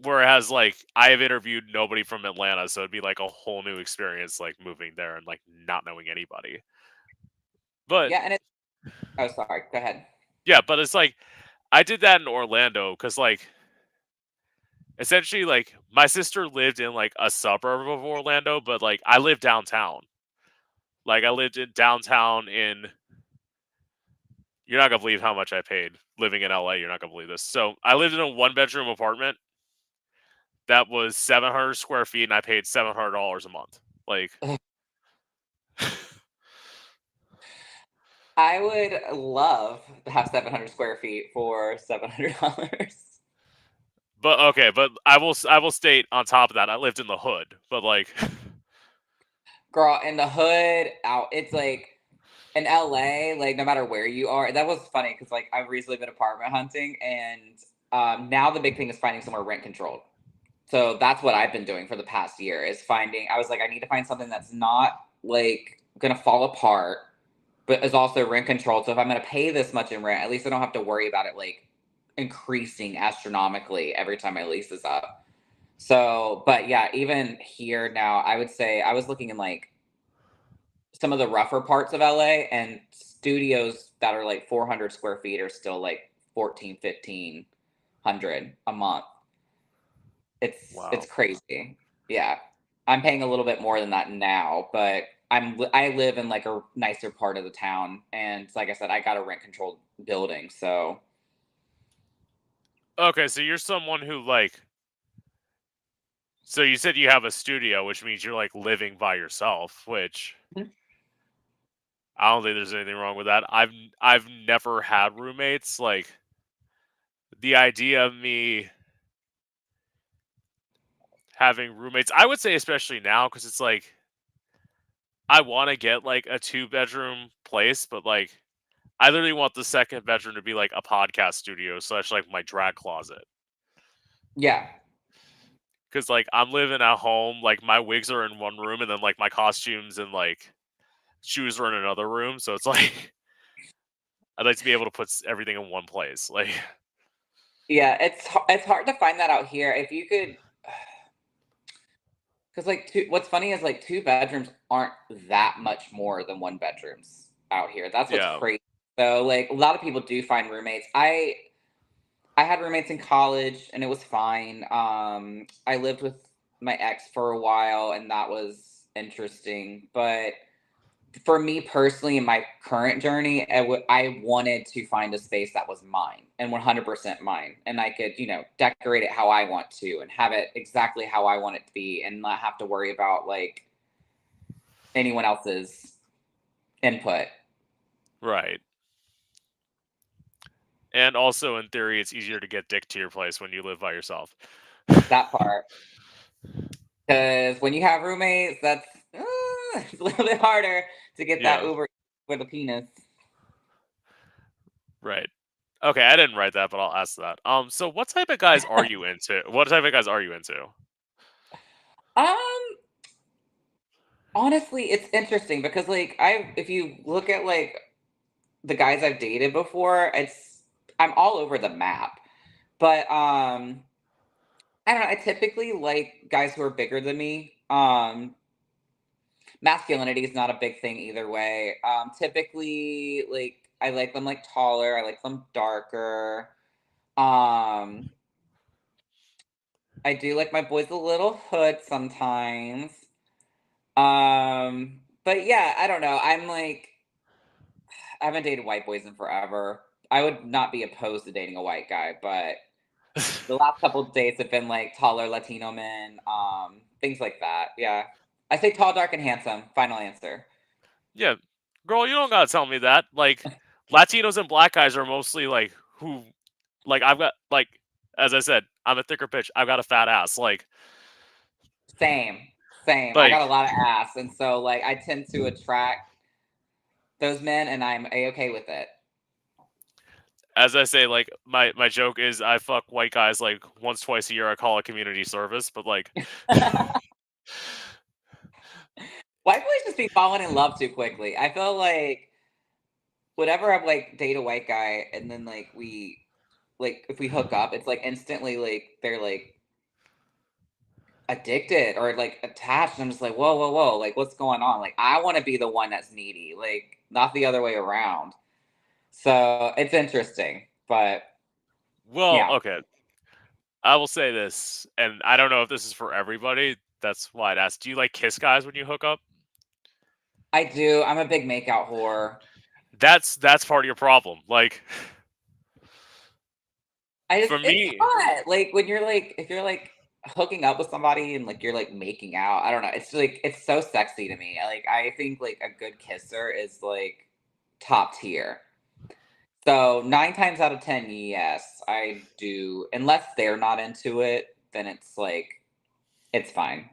whereas like I have interviewed nobody from Atlanta, so it'd be like a whole new experience like moving there and like not knowing anybody. But Yeah, and it's oh sorry, go ahead. yeah, but it's like I did that in Orlando because like essentially like my sister lived in like a suburb of Orlando, but like I live downtown. Like I lived in downtown in you're not gonna believe how much I paid living in LA. You're not gonna believe this. So I lived in a 1 bedroom apartment that was 700 square feet, and I paid $700 a month. Like, I would love to have 700 square feet for $700. but okay, but I will state on top of that I lived in the hood, but like, Girl, in the hood, out. It's like in LA, like no matter where you are. That was funny because like I've recently been apartment hunting, and now the big thing is finding somewhere rent controlled. So that's what I've been doing for the past year is finding. I was like, I need to find something that's not like gonna fall apart, but is also rent controlled. So if I'm gonna pay this much in rent, at least I don't have to worry about it like increasing astronomically every time my lease is up. So, but yeah, even here now, I would say I was looking in like some of the rougher parts of LA and studios that are like 400 square feet are still like 14, 1500 a month. It's wow. crazy. Yeah. I'm paying a little bit more than that now, but I live in like a nicer part of the town, and like I said, I got a rent controlled building, so Okay, so you're someone who like, so you said you have a studio, which means you're like living by yourself, which I don't think there's anything wrong with that. I've never had roommates. Like the idea of me having roommates, I would say especially now because it's like I want to get like a 2 bedroom place, but like I literally want the second bedroom to be like a podcast studio slash like my drag closet. yeah. Cause like I'm living at home, like my wigs are in one room and then like my costumes and like shoes are in another room. So it's like I'd like to be able to put everything in one place. Like Yeah, it's hard to find that out here. If you could because like what's funny is like two bedrooms aren't that much more than one bedrooms out here. That's what's yeah. crazy. So like a lot of people do find roommates. I had roommates in college and it was fine. I lived with my ex for a while and that was interesting. But for me personally, in my current journey, I wanted to find a space that was mine and 100% mine. And I could, decorate it how I want to and have it exactly how I want it to be and not have to worry about like anyone else's input. Right. And also in theory it's easier to get dick to your place when you live by yourself. That part. Because when you have roommates, that's it's a little bit harder to get that Yeah. Uber with a penis. Right. Okay, I didn't write that, but I'll ask that. So what type of guys are you into? What type of guys are you into? Um, honestly, it's interesting because like if you look at like the guys I've dated before, I'm all over the map. But I don't know, I typically like guys who are bigger than me. Masculinity is not a big thing either way. Typically like I like them like taller, I like them darker. Um I do like my boys a little hood sometimes. But yeah, I don't know. I haven't dated white boys in forever. I would not be opposed to dating a white guy, but the last couple of dates have been like taller Latino men, things like that. Yeah. I say tall, dark, and handsome. Final answer. Yeah, girl, you don't gotta tell me that. Like, Latinos and black guys are mostly like who, like I've got like, as I said, I'm a thicker bitch. I've got a fat ass. Same. Same. I got a Like lot of ass. And so like I tend to attract those men and I'm a okay with it. as I say, like my joke is I fuck white guys like once twice a year. I call it community service, but like, White boys just be falling in love too quickly. I feel like whenever I'm like date a white guy and then like if we hook up, it's like instantly like they're like addicted or like attached. I'm just like, whoa, whoa, whoa, like what's going on? Like I want to be the one that's needy, like not the other way around. So it's interesting, but well, yeah, okay, I will say this, and I don't know if this is for everybody. That's why I'd ask. Do you like kiss guys when you hook up? I do. I'm a big makeout whore. That's part of your problem. Like, for It's me, hot. Like when you're like if you're like hooking up with somebody and like you're like making out. I don't know. It's like it's so sexy to me. Like I think like a good kisser is like top tier. So 9 times out of 10, yes, I do. Unless they're not into it, then it's like it's fine.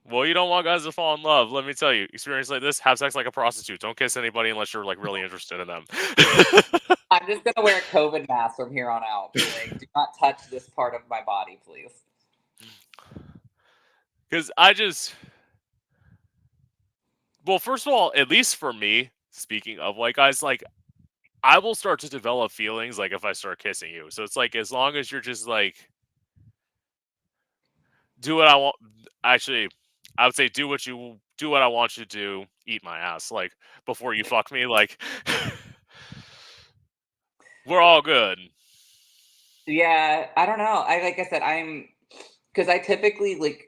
well, you don't want guys to fall in love. Let me tell you, experience like this, have sex like a prostitute. Don't kiss anybody unless you're like really interested in them. I'm just gonna wear a COVID mask from here on out. Be like, do not touch this part of my body, please. Because well, first of all, at least for me, speaking of white guys, like I will start to develop feelings like if I start kissing you. So it's like as long as you're just like do what I want. Actually, I would say do what I want you to do. Eat my ass, like before you fuck me. Like we're all good. Yeah, I don't know. I like I said, I'm because I typically like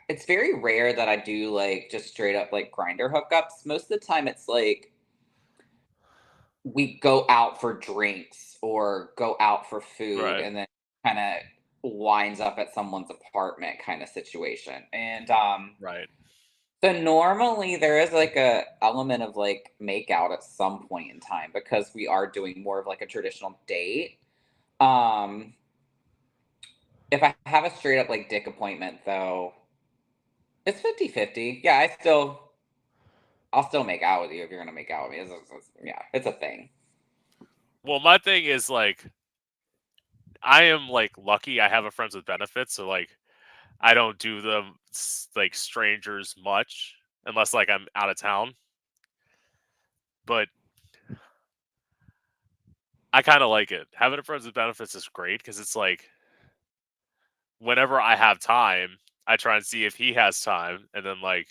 it's very rare that I do like just straight up like grinder hookups. Most of the time it's like we go out for drinks or go out for food Right. and then kind of winds up at someone's apartment kind of situation. And Right. so normally there is like a element of like make out at some point in time because we are doing more of like a traditional date. Um if I have a straight up like dick appointment though, it's 50-50. Yeah, I'll still make out with you if you're gonna make out with me. Yeah, it's a thing. Well, my thing is like I am like lucky. I have a friends with benefits, so like I don't do them like strangers much unless like I'm out of town. But I kind of like it. Having a friends with benefits is great because it's like whenever I have time, I try and see if he has time, and then like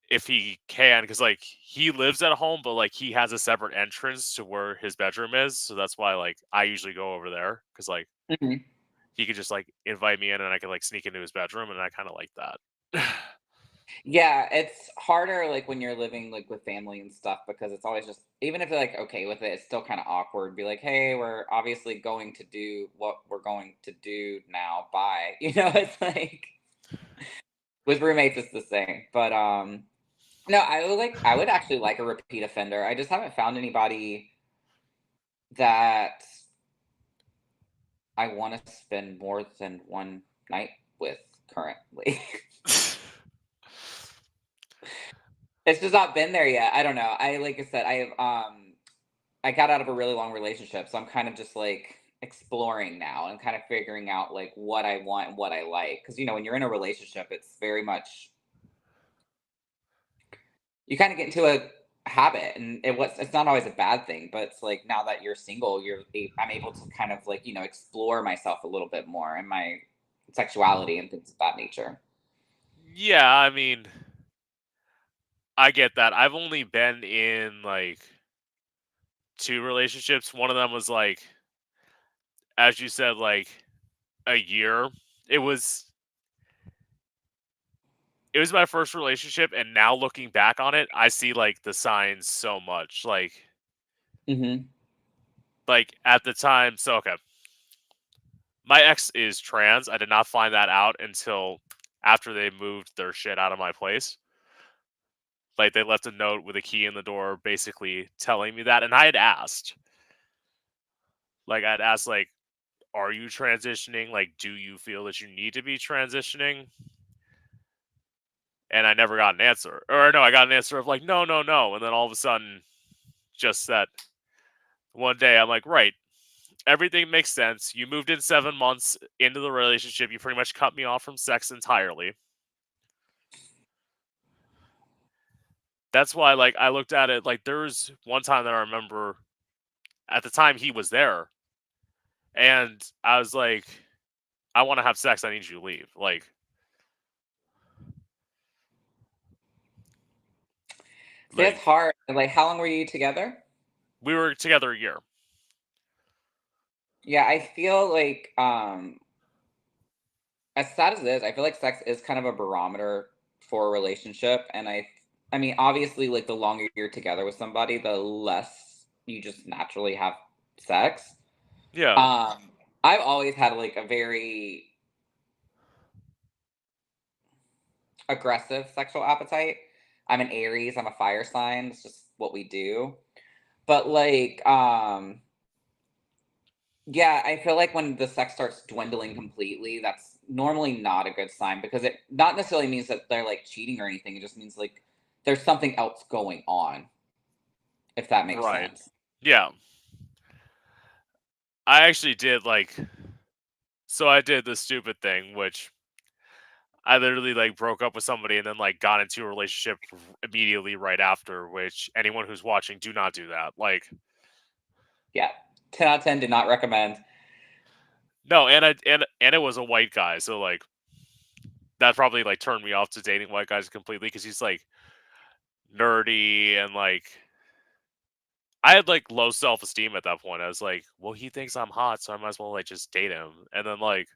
if he can, because like he lives at home, but like he has a separate entrance to where his bedroom is, so that's why like I usually go over there because like Mhm. he could just like invite me in and I could like sneak into his bedroom, and I kind of like that. Yeah, it's harder like when you're living like with family and stuff because it's always just even if you're like okay with it, it's still kind of awkward. Be like, hey, we're obviously going to do what we're going to do now. Bye. It's like with roommates it's the same. But no, I would actually like a repeat offender. I just haven't found anybody that I want to spend more than one night with currently. It's just not been there yet. I don't know. I like I said, I have I got out of a really long relationship, so I'm kind of just like exploring now and kind of figuring out like what I want and what I like. Because when you're in a relationship, it's very much you kind of get into a habit, and it's not always a bad thing, but it's like now that you're single, I'm able to kind of like explore myself a little bit more and my sexuality and things of that nature. Yeah, I mean, I get that. I've only been in like two relationships. One of them was like, as you said, like a year. It was it was my first relationship, and now looking back on it, I see like the signs so much. Hmm. Like at the time, so okay. My ex is trans. I did not find that out until after they moved their shit out of my place. Like they left a note with a key in the door basically telling me that, and I had asked. Like I'd asked like, are you transitioning? Like, do you feel that you need to be transitioning? And I never got an answer. Or no, I got an answer of like, no, no, no. And then all of a sudden, just that one day, I'm like, right, everything makes sense. You moved in 7 months into the relationship. You pretty much cut me off from sex entirely. That's why, like, I looked at it like there was one time that I remember at the time he was there, and I was like, I want to have sex. I need you to leave. See, that's Like hard. Like, how long were you together? we were together a year. Yeah, I feel like as sad as it is, I feel like sex is kind of a barometer for a relationship. And I mean, obviously, like the longer you're together with somebody, the less you just naturally have sex. Yeah, I've always had like a very aggressive sexual appetite. I'm an Aries, I'm a fire sign. It's just what we do. But like, yeah, I feel like when the sex starts dwindling completely, that's normally not a good sign because it not necessarily means that they're like cheating or anything. It just means like there's something else going on, if that makes right. sense. Yeah, I actually did like. So I did the stupid thing, which I literally like broke up with somebody and then like got into a relationship immediately right after. Which anyone who's watching, do not do that. Like, Yeah. 10 out of 10 did not recommend. no, and it was a white guy, so like that probably like turned me off to dating white guys completely because he's like nerdy and like I had like low self esteem at that point. I was like, well, he thinks I'm hot, so I might as well like just date him. And then like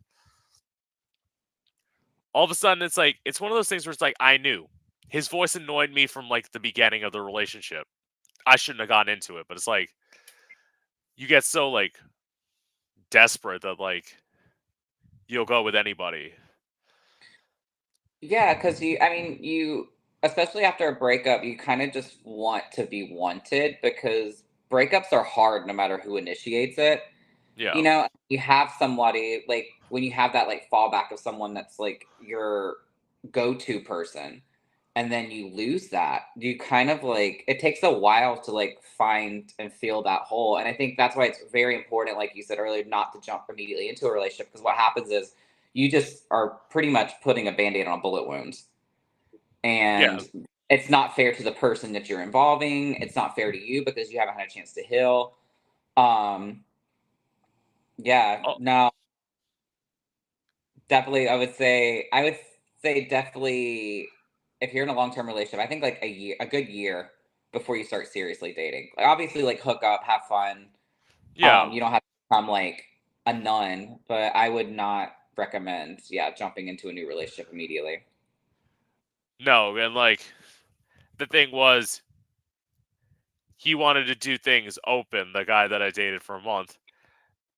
all of a sudden, it's one of those things where it's like I knew his voice annoyed me from like the beginning of the relationship. I shouldn't have gotten into it, but it's like you get so like desperate that like you'll go with anybody. Yeah, because I mean, especially after a breakup, you kind of just want to be wanted because breakups are hard no matter who initiates it. Yeah, You have somebody like when you have that like fallback of someone that's like your go-to person, and then you lose that, you kind of like it takes a while to like find and fill that hole. And I think that's why it's very important, like you said earlier, not to jump immediately into a relationship because what happens is you just are pretty much putting a band-aid on a bullet wound. yeah. And it's not fair to the person that you're involving. It's not fair to you because you haven't had a chance to heal. Um, yeah, Oh, no, definitely. I would say definitely if you're in a long-term relationship, I think like a good year before you start seriously dating. Like obviously like hook up, have fun. yeah. You don't have to become like a nun, but I would not recommend, yeah, jumping into a new relationship immediately. No, and like the thing was, he wanted to do things open. The guy that I dated for a month,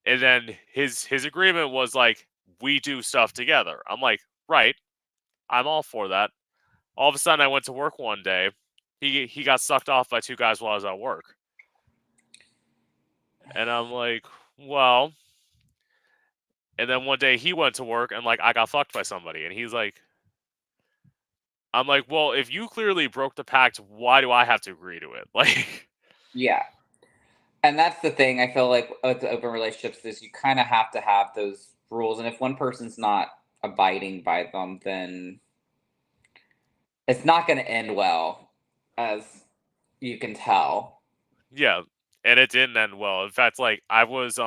and then his agreement was like we do stuff together. I'm like, right, I'm all for that. All of a sudden, I went to work one day. He got sucked off by two guys while I was at work, and I'm like, well. And then one day he went to work and like I got fucked by somebody, and he's like, I'm like, well, if you clearly broke the pact, why do I have to agree to it? Like, Yeah. And that's the thing. I feel like with the open relationships is you kind of have to have those rules, and if one person's not abiding by them, then it's not going to end well, as you can tell. Yeah, and it didn't end well. In fact, like I was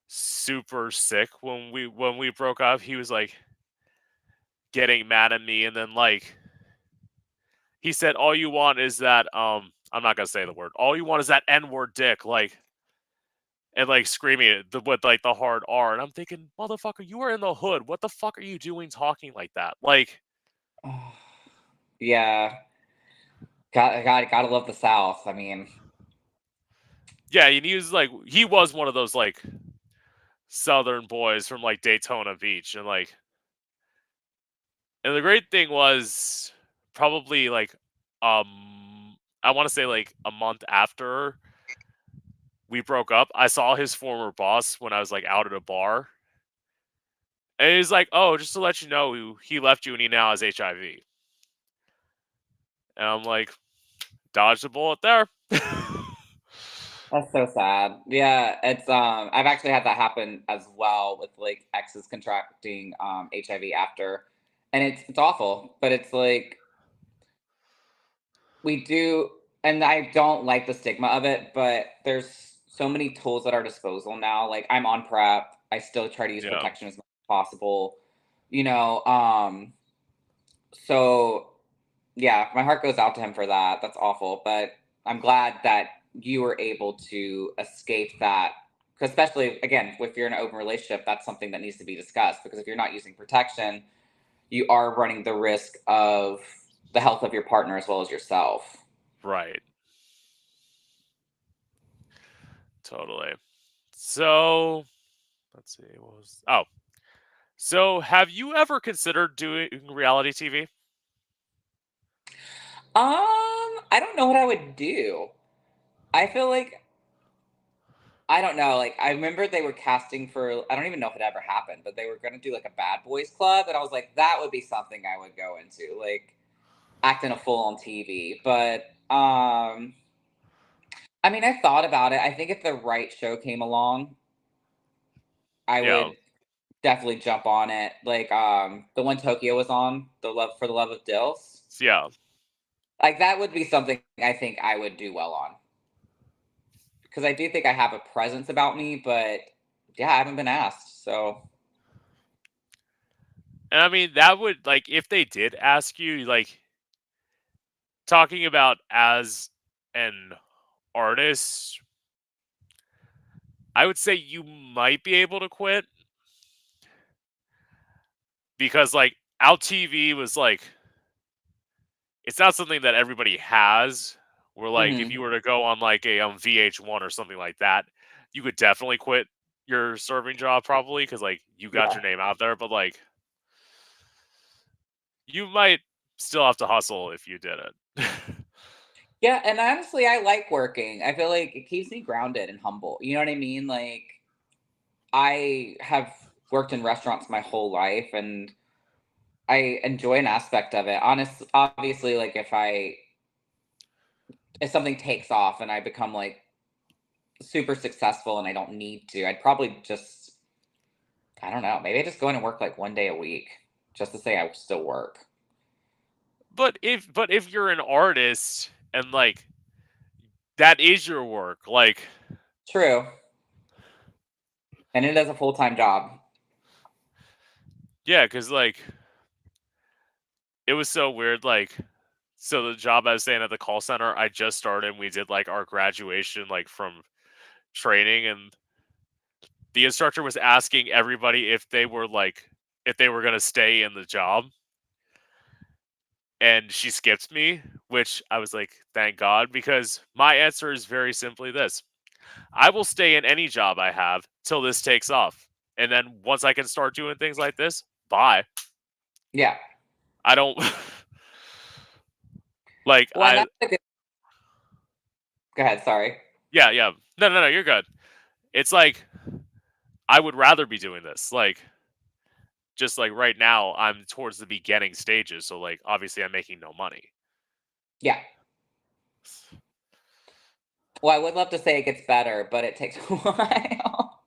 super sick when we broke up. He was like getting mad at me, and then like he said, "All you want is that I'm not gonna say the word. All you want is that N-word dick," like, and like screaming it with like the hard R, and I'm thinking, motherfucker, you are in the hood. What the fuck are you doing talking like that? Like, Yeah, gotta love the South. I mean, yeah, and he was one of those like Southern boys from like Daytona Beach, and the great thing was probably like I want to say like a month after we broke up, I saw his former boss when I was like out at a bar. And he's like, "Oh, just to let you know, he left you and he now has HIV." And I'm like, "Dodged a bullet there." that's so sad. Yeah, it's I've actually had that happen as well with like exes contracting HIV after, and it's awful. But it's like we do, and I don't like the stigma of it, but there's so many tools at our disposal now. Like I'm on PrEP. I still try to use Yeah, protection as much as possible. You know, so yeah, my heart goes out to him for that. That's awful, but I'm glad that you were able to escape that. 'Cause especially again, if you're in an open relationship, that's something that needs to be discussed. Because if you're not using protection, you are running the risk of the health of your partner as well as yourself. right. Totally. So let's see. What was? Oh, so have you ever considered doing reality TV? I don't know what I would do. I feel like I don't know. Like I remember they were casting for. I don't even know if it ever happened, but they were going to do like a Bad Boys Club, and I was like, that would be something I would go into, like acting a fool on TV. But I mean, I thought about it. I think if the right show came along, I Yeah, would definitely jump on it. Like the one Tokyo was on, the Love of Dills. yeah. Like that would be something I think I would do well on. Because I do think I have a presence about me, but yeah, I haven't been asked. So And I mean, that would like if they did ask you, like talking about as an artist, I would say you might be able to quit because like Out TV was like it's not something that everybody has. Where like if you mhm, were to go on like a VH1 or something like that, you could definitely quit your serving job probably because like you got yeah. your name out there. But like you might still have to hustle if you did it. Yeah, and honestly, I like working. I feel like it keeps me grounded and humble. You know what I mean? Like I have worked in restaurants my whole life and I enjoy an aspect of it. Obviously, like if something takes off and I become like super successful and I don't need to, I'd probably just I don't know, maybe I just go in and work like 1 day a week just to say I still work. But if you're an artist and like that is your work, like True. And it is a full-time job. yeah, because like it was so weird. Like so the job I was saying at the call center, I just started. And we did like our graduation like from training, and the instructor was asking everybody if they were gonna stay in the job, and she skipped me, which I was like, thank God, because my answer is very simply this: I will stay in any job I have till this takes off, and then once I can start doing things like this, bye. Yeah. I don't like Well, and I that's a good go ahead, sorry. yeah yeah no you're good. It's like I would rather be doing this like just like right now I'm towards the beginning stages, so like obviously I'm making no money. Yeah. Well, I would love to say it gets better, but it takes a while.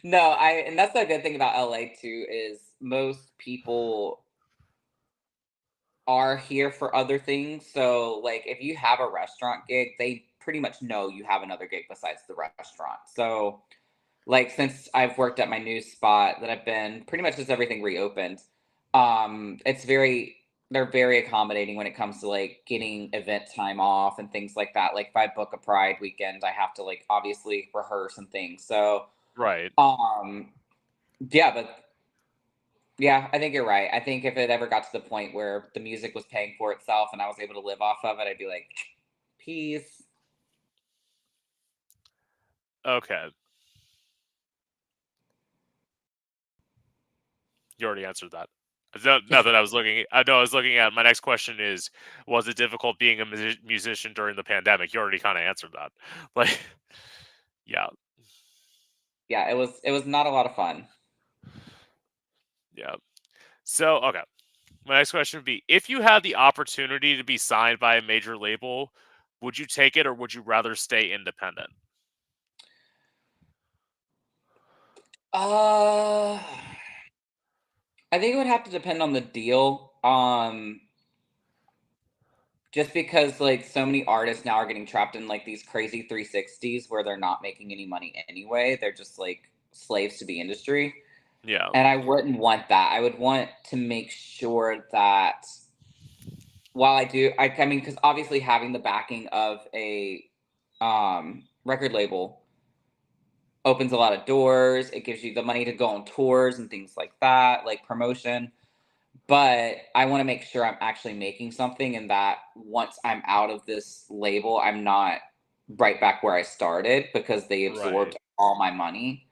No, and that's the good thing about LA too is most people are here for other things. So, like, if you have a restaurant gig, they pretty much know you have another gig besides the restaurant. So, like, since I've worked at my new spot that I've been pretty much since everything reopened, it's they're very accommodating when it comes to like getting event time off and things like that. Like, if I book a Pride weekend, I have to like obviously rehearse and things. So, Right. um, yeah, but yeah, I think you're right. I think if it ever got to the point where the music was paying for itself and I was able to live off of it, I'd be like, peace. Okay. You already answered that. Nothing. I was looking. I know. I was looking at. My next question is: was it difficult being a musician during the pandemic? You already kind of answered that. Like, yeah, Yeah, it was not a lot of fun. yeah. So, okay. My next question would be: if you had the opportunity to be signed by a major label, would you take it, or would you rather stay independent? Uh I think it would have to depend on the deal. Just because like so many artists now are getting trapped in like these crazy 360s where they're not making any money anyway. They're just like slaves to the industry. Yeah. And I wouldn't want that. I would want to make sure that while I mean, because obviously having the backing of a record label opens a lot of doors. It gives you the money to go on tours and things like that, like promotion. But I want to make sure I'm actually making something and that once I'm out of this label, I'm not right back where I started because they Right. absorbed all my money.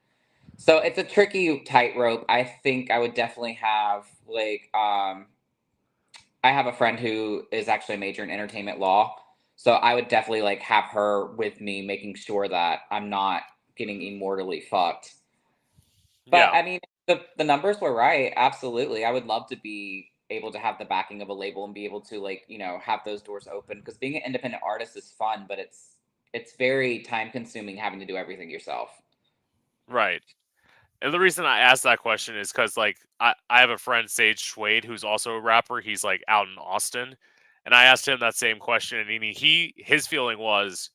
So it's a tricky tightrope. I think I would definitely have like I have a friend who is actually a major in entertainment law. So I would definitely like have her with me making sure that I'm not getting immortally fucked. But Yeah. I mean, the numbers were right. Absolutely. I would love to be able to have the backing of a label and be able to like, have those doors open because being an independent artist is fun, but it's very time consuming having to do everything yourself. Right. And the reason I asked that question is because, like, I have a friend, Sage Schwade, who's also a rapper. He's, like, out in Austin. And I asked him that same question. And his feeling was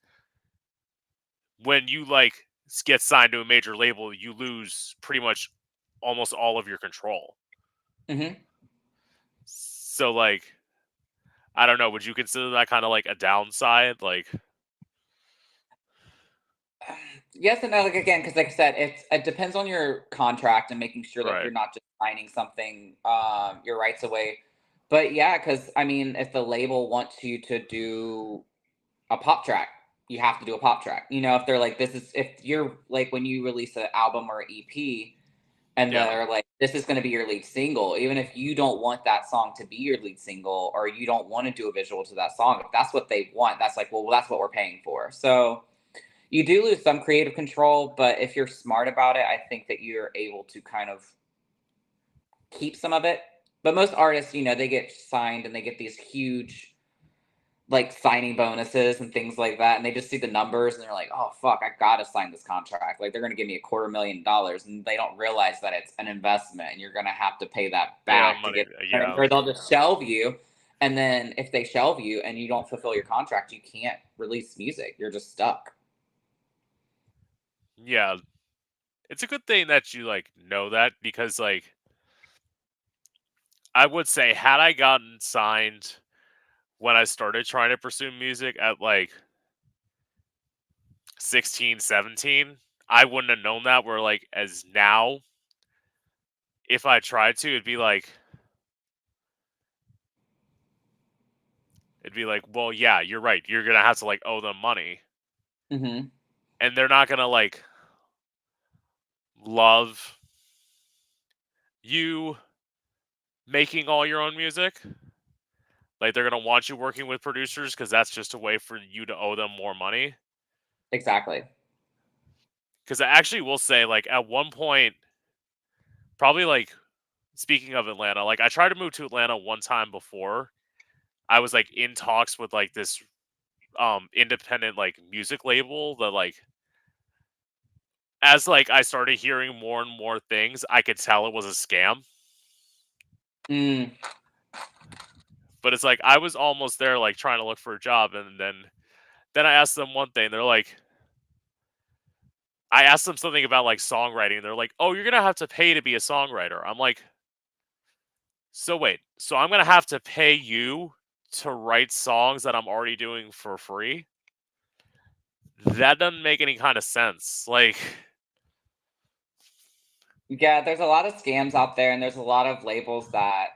when you, like, get signed to a major label, you lose pretty much almost all of your control. Hmm. So, like, I don't know. Would you consider that kind of like a downside? Like, Yes and no, like again, because like I said, it depends on your contract and making sure that right. you're not just signing something your rights away. But yeah, because I mean, if the label wants you to do a pop track, you have to do a pop track. If they're like, if you're like when you release an album or an EP and Yeah. they're like, this is going to be your lead single, even if you don't want that song to be your lead single or you don't want to do a visual to that song, if that's what they want, that's like, well, that's what we're paying for. So you do lose some creative control, but if you're smart about it, I think that you're able to kind of keep some of it. But most artists, they get signed and they get these huge like signing bonuses and things like that, and they just see the numbers and they're like, "Oh fuck, I gotta sign this contract." Like they're gonna give me $250,000, and they don't realize that it's an investment, and you're gonna have to pay that Yeah. back to Money. get, Yeah. or they'll just shelve you. And then if they shelve you and you don't fulfill your contract, you can't release music. You're just stuck. Yeah. It's a good thing that you, like, know that because, like, I would say, had I gotten signed when I started trying to pursue music at, like, 16, 17, I wouldn't have known that, where, like, as now, if I tried to, it'd be like, "Well, yeah, you're right, you're gonna have to, like, owe them money, Hmm. and they're not gonna, like, love you making all your own music. Like, they're gonna want you working with producers because that's just a way for you to owe them more money." Exactly. Because I actually will say, like, at one point, probably, like, speaking of Atlanta, like, I tried to move to Atlanta one time before. I was, like, in talks with, like, this independent like music label that like as like I started hearing more and more things, I could tell it was a scam. Mm. But it's like I was almost there like trying to look for a job, and then I asked them one thing. They're like, I asked them something about like songwriting. They're like, "Oh, you're gonna have to pay to be a songwriter." I'm like, "So wait, so I'm gonna have to pay you to write songs that I'm already doing for free?" That doesn't make any kind of sense. Like, Yeah, there's a lot of scams out there, and there's a lot of labels that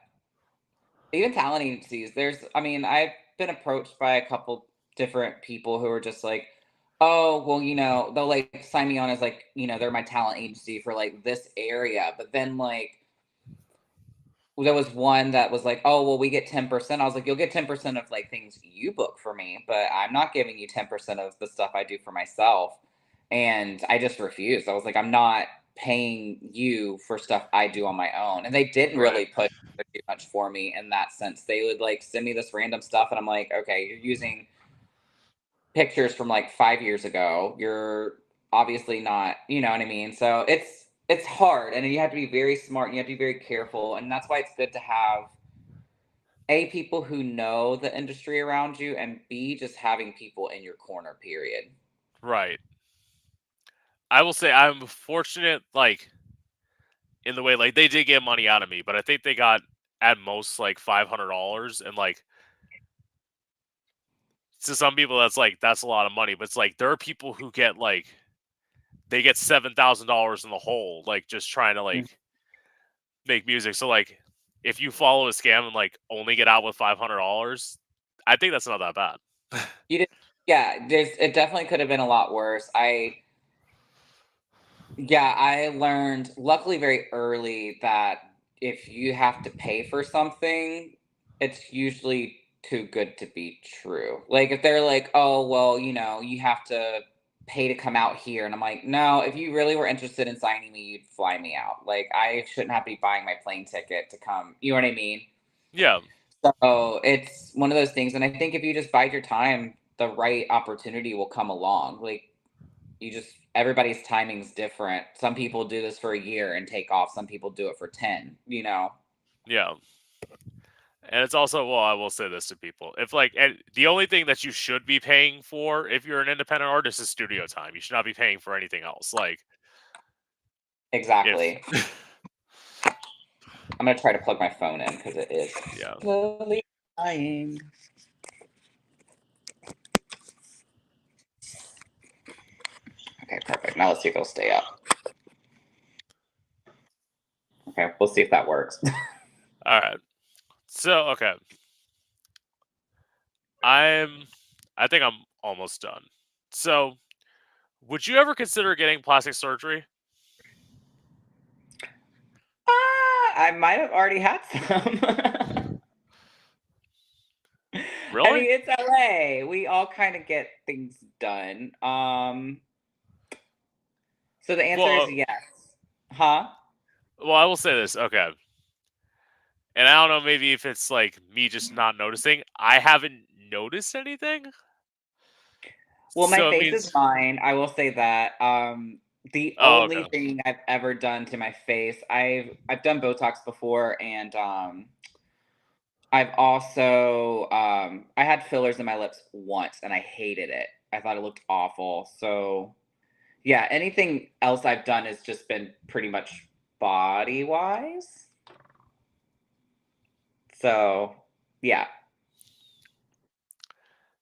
even talent agencies. I mean, I've been approached by a couple different people who are just like, oh, well, they'll like sign me on as like, they're my talent agency for like this area. But then like, there was one that was like, oh, well, we get 10%. I was like, you'll get 10% of like things you book for me, but I'm not giving you 10% of the stuff I do for myself. And I just refused. I was like, I'm not paying you for stuff I do on my own. And they didn't right, really push too much for me in that sense. They would like send me this random stuff, and I'm like, okay, you're using pictures from like 5 years ago. You're obviously not, you know what I mean? So it's hard, and you have to be very smart, and you have to be very careful, and that's why it's good to have people who know the industry around you, and b just having people in your corner. Period. right. I will say I'm fortunate, like in the way like they did get money out of me, but I think they got at most like $500, and like to some people that's a lot of money, but it's like there are people who get like they get $7,000 in the hole, like just trying to Mm. like make music. So like if you follow a scam and like only get out with $500, I think that's not that bad. You did, yeah. It definitely could have been a lot worse. Yeah, I learned luckily very early that if you have to pay for something, it's usually too good to be true. Like if they're like, "Oh, well, you have to pay to come out here." And I'm like, "No, if you really were interested in signing me, you'd fly me out. Like I shouldn't have to be buying my plane ticket to come." You know what I mean? Yeah, So, it's one of those things, and I think if you just bide your time, the right opportunity will come along. Like you just everybody's timing's different. Some people do this for a year and take off. Some people do it for 10. yeah. And it's also, well, I will say this to people. If like and the only thing that you should be paying for if you're an independent artist is studio time. You should not be paying for anything else. Like if Exactly. I'm gonna try to plug my phone in because it is yeah. slowly dying. Okay, perfect. Now let's see if it'll stay up. Okay, we'll see if that works. All right. So, okay. I'm I think I'm almost done. So, would you ever consider getting plastic surgery? I might have already had some. I Really? mean, it's LA. We all kind of get things done. So the answer is Well, yes. Huh? well, I will say this. Okay. And I don't know, maybe if it's like me just not noticing. I haven't noticed anything. Well, my So it face is means fine. I will say that. The oh, only okay. thing I've ever done to my face, I've done Botox before, and I've also I had fillers in my lips once, and I hated it. I thought it looked awful. So yeah, anything else I've done has just been pretty much body wise. So yeah.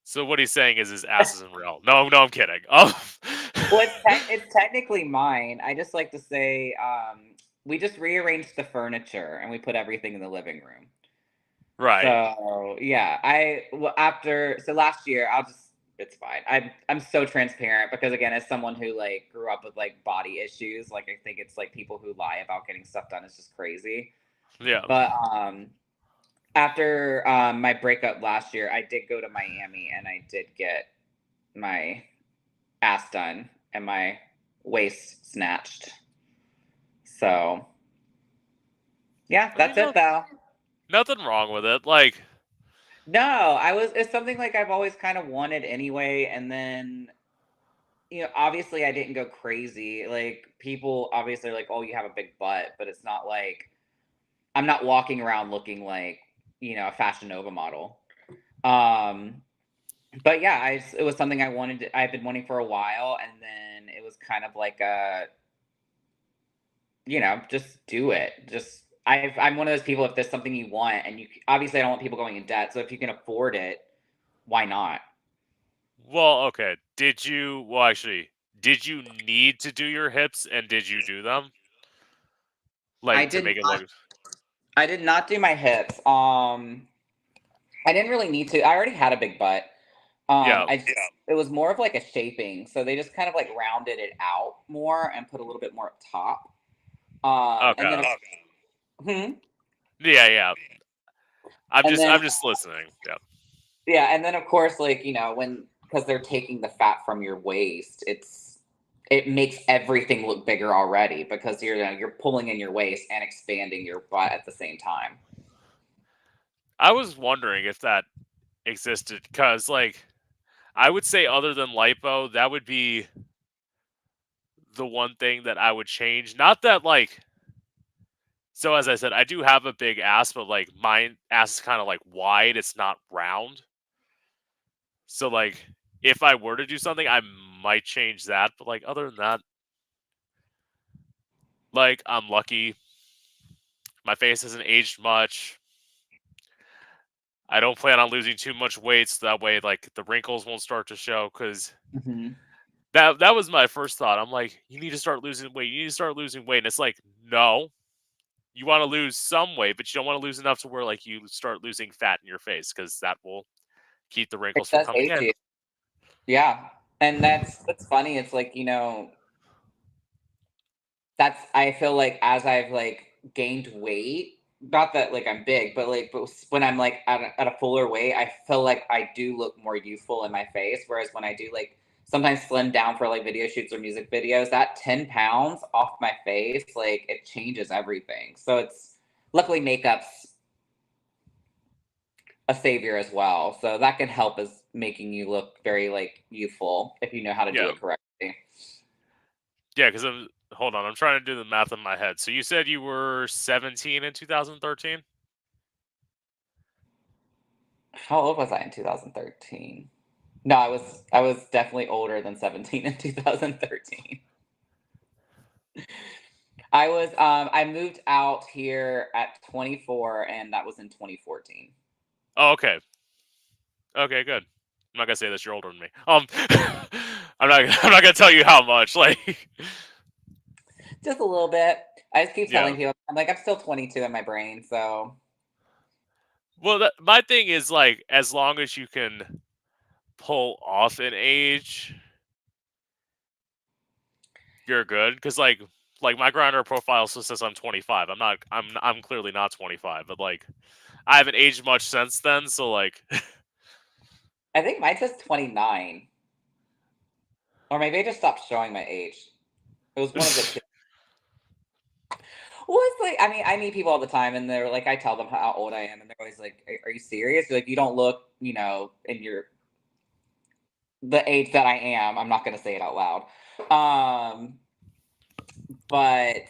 So what he's saying is his ass isn't real. No, no, I'm kidding. Oh, Well, it's technically mine. I just like to say we just rearranged the furniture and we put everything in the living room. right. So yeah, after last year, it's fine. I'm so transparent because again, as someone who like grew up with like body issues, like I think it's like people who lie about getting stuff done is just crazy. Yeah. But after my breakup last year, I did go to Miami and I did get my ass done and my waist snatched. So yeah, I mean, that's it no, though. nothing wrong with it. Like, No, it's something like I've always kind of wanted anyway, and then obviously I didn't go crazy. Like people obviously are like, "Oh, you have a big butt," but it's not like I'm not walking around looking like, a Fashion Nova model. Um, but yeah, it was something I've been wanting for a while, and then it was kind of like just do it. I'm one of those people. If there's something you want, and obviously I don't want people going in debt, so if you can afford it, why not? Well, okay. Did you need to do your hips and did you do them? I Like to did make it not. look I did not do my hips. I didn't really need to. I already had a big butt. Yeah. It was more of like a shaping, so they just kind of like rounded it out more and put a little bit more up top. And then Okay. hmm? Yeah, yeah. And then I'm just listening. Yeah. yeah, and then of course, like when because they're taking the fat from your waist, it makes everything look bigger already because you're pulling in your waist and expanding your butt at the same time. I was wondering if that existed cuz like I would say other than lipo, that would be the one thing that I would change. Not that like so as I said, I do have a big ass, but like my ass is kind of like wide, it's not round. So like if I were to do something, I might change that, but like other than that, like I'm lucky. My face hasn't aged much. I don't plan on losing too much weight so that way like the wrinkles won't start to show cuz Hmm. that was my first thought. I'm like, you need to start losing weight. You need to start losing weight. And it's like, no, you want to lose some weight, but you don't want to lose enough to where like you start losing fat in your face because that will keep the It wrinkles from does coming age in. you. Yeah, and that's funny. It's like that's I feel like as I've like gained weight, not that like I'm big, but when I'm like at a fuller weight, I feel like I do look more youthful in my face. Whereas when I do like sometimes slim down for like video shoots or music videos, that 10 pounds off my face, like it changes everything. So it's luckily makeup's a savior as well. So that can help as making you look very like youthful if you know how to do Yeah. it correctly. Yeah. Because hold on. I'm trying to do the math in my head. So you said you were 17 in 2013? How old was I in 2013? No, I was definitely older than 17 in 2013. I moved out here at 24 and that was in 2014. Oh, okay. Okay, good. I'm not gonna say that you're older than me. I'm not gonna tell you how much. Like, Just a little bit. I just keep yeah. telling people I'm like I'm still 22 in my brain, so Well, my thing is like, as long as you can pull off an age, you're good. Because like my grinder profile still says I'm 25. I'm not. I'm clearly not 25. But like, I haven't aged much since then. So like, I think mine says 29. Or maybe I just stopped showing my age. It was one of the two. Well, it's like I meet people all the time, and they're like, I tell them how old I am, and they're always like, "Are you serious? Like, you don't look, in the age that I am." I'm not going to say it out loud, but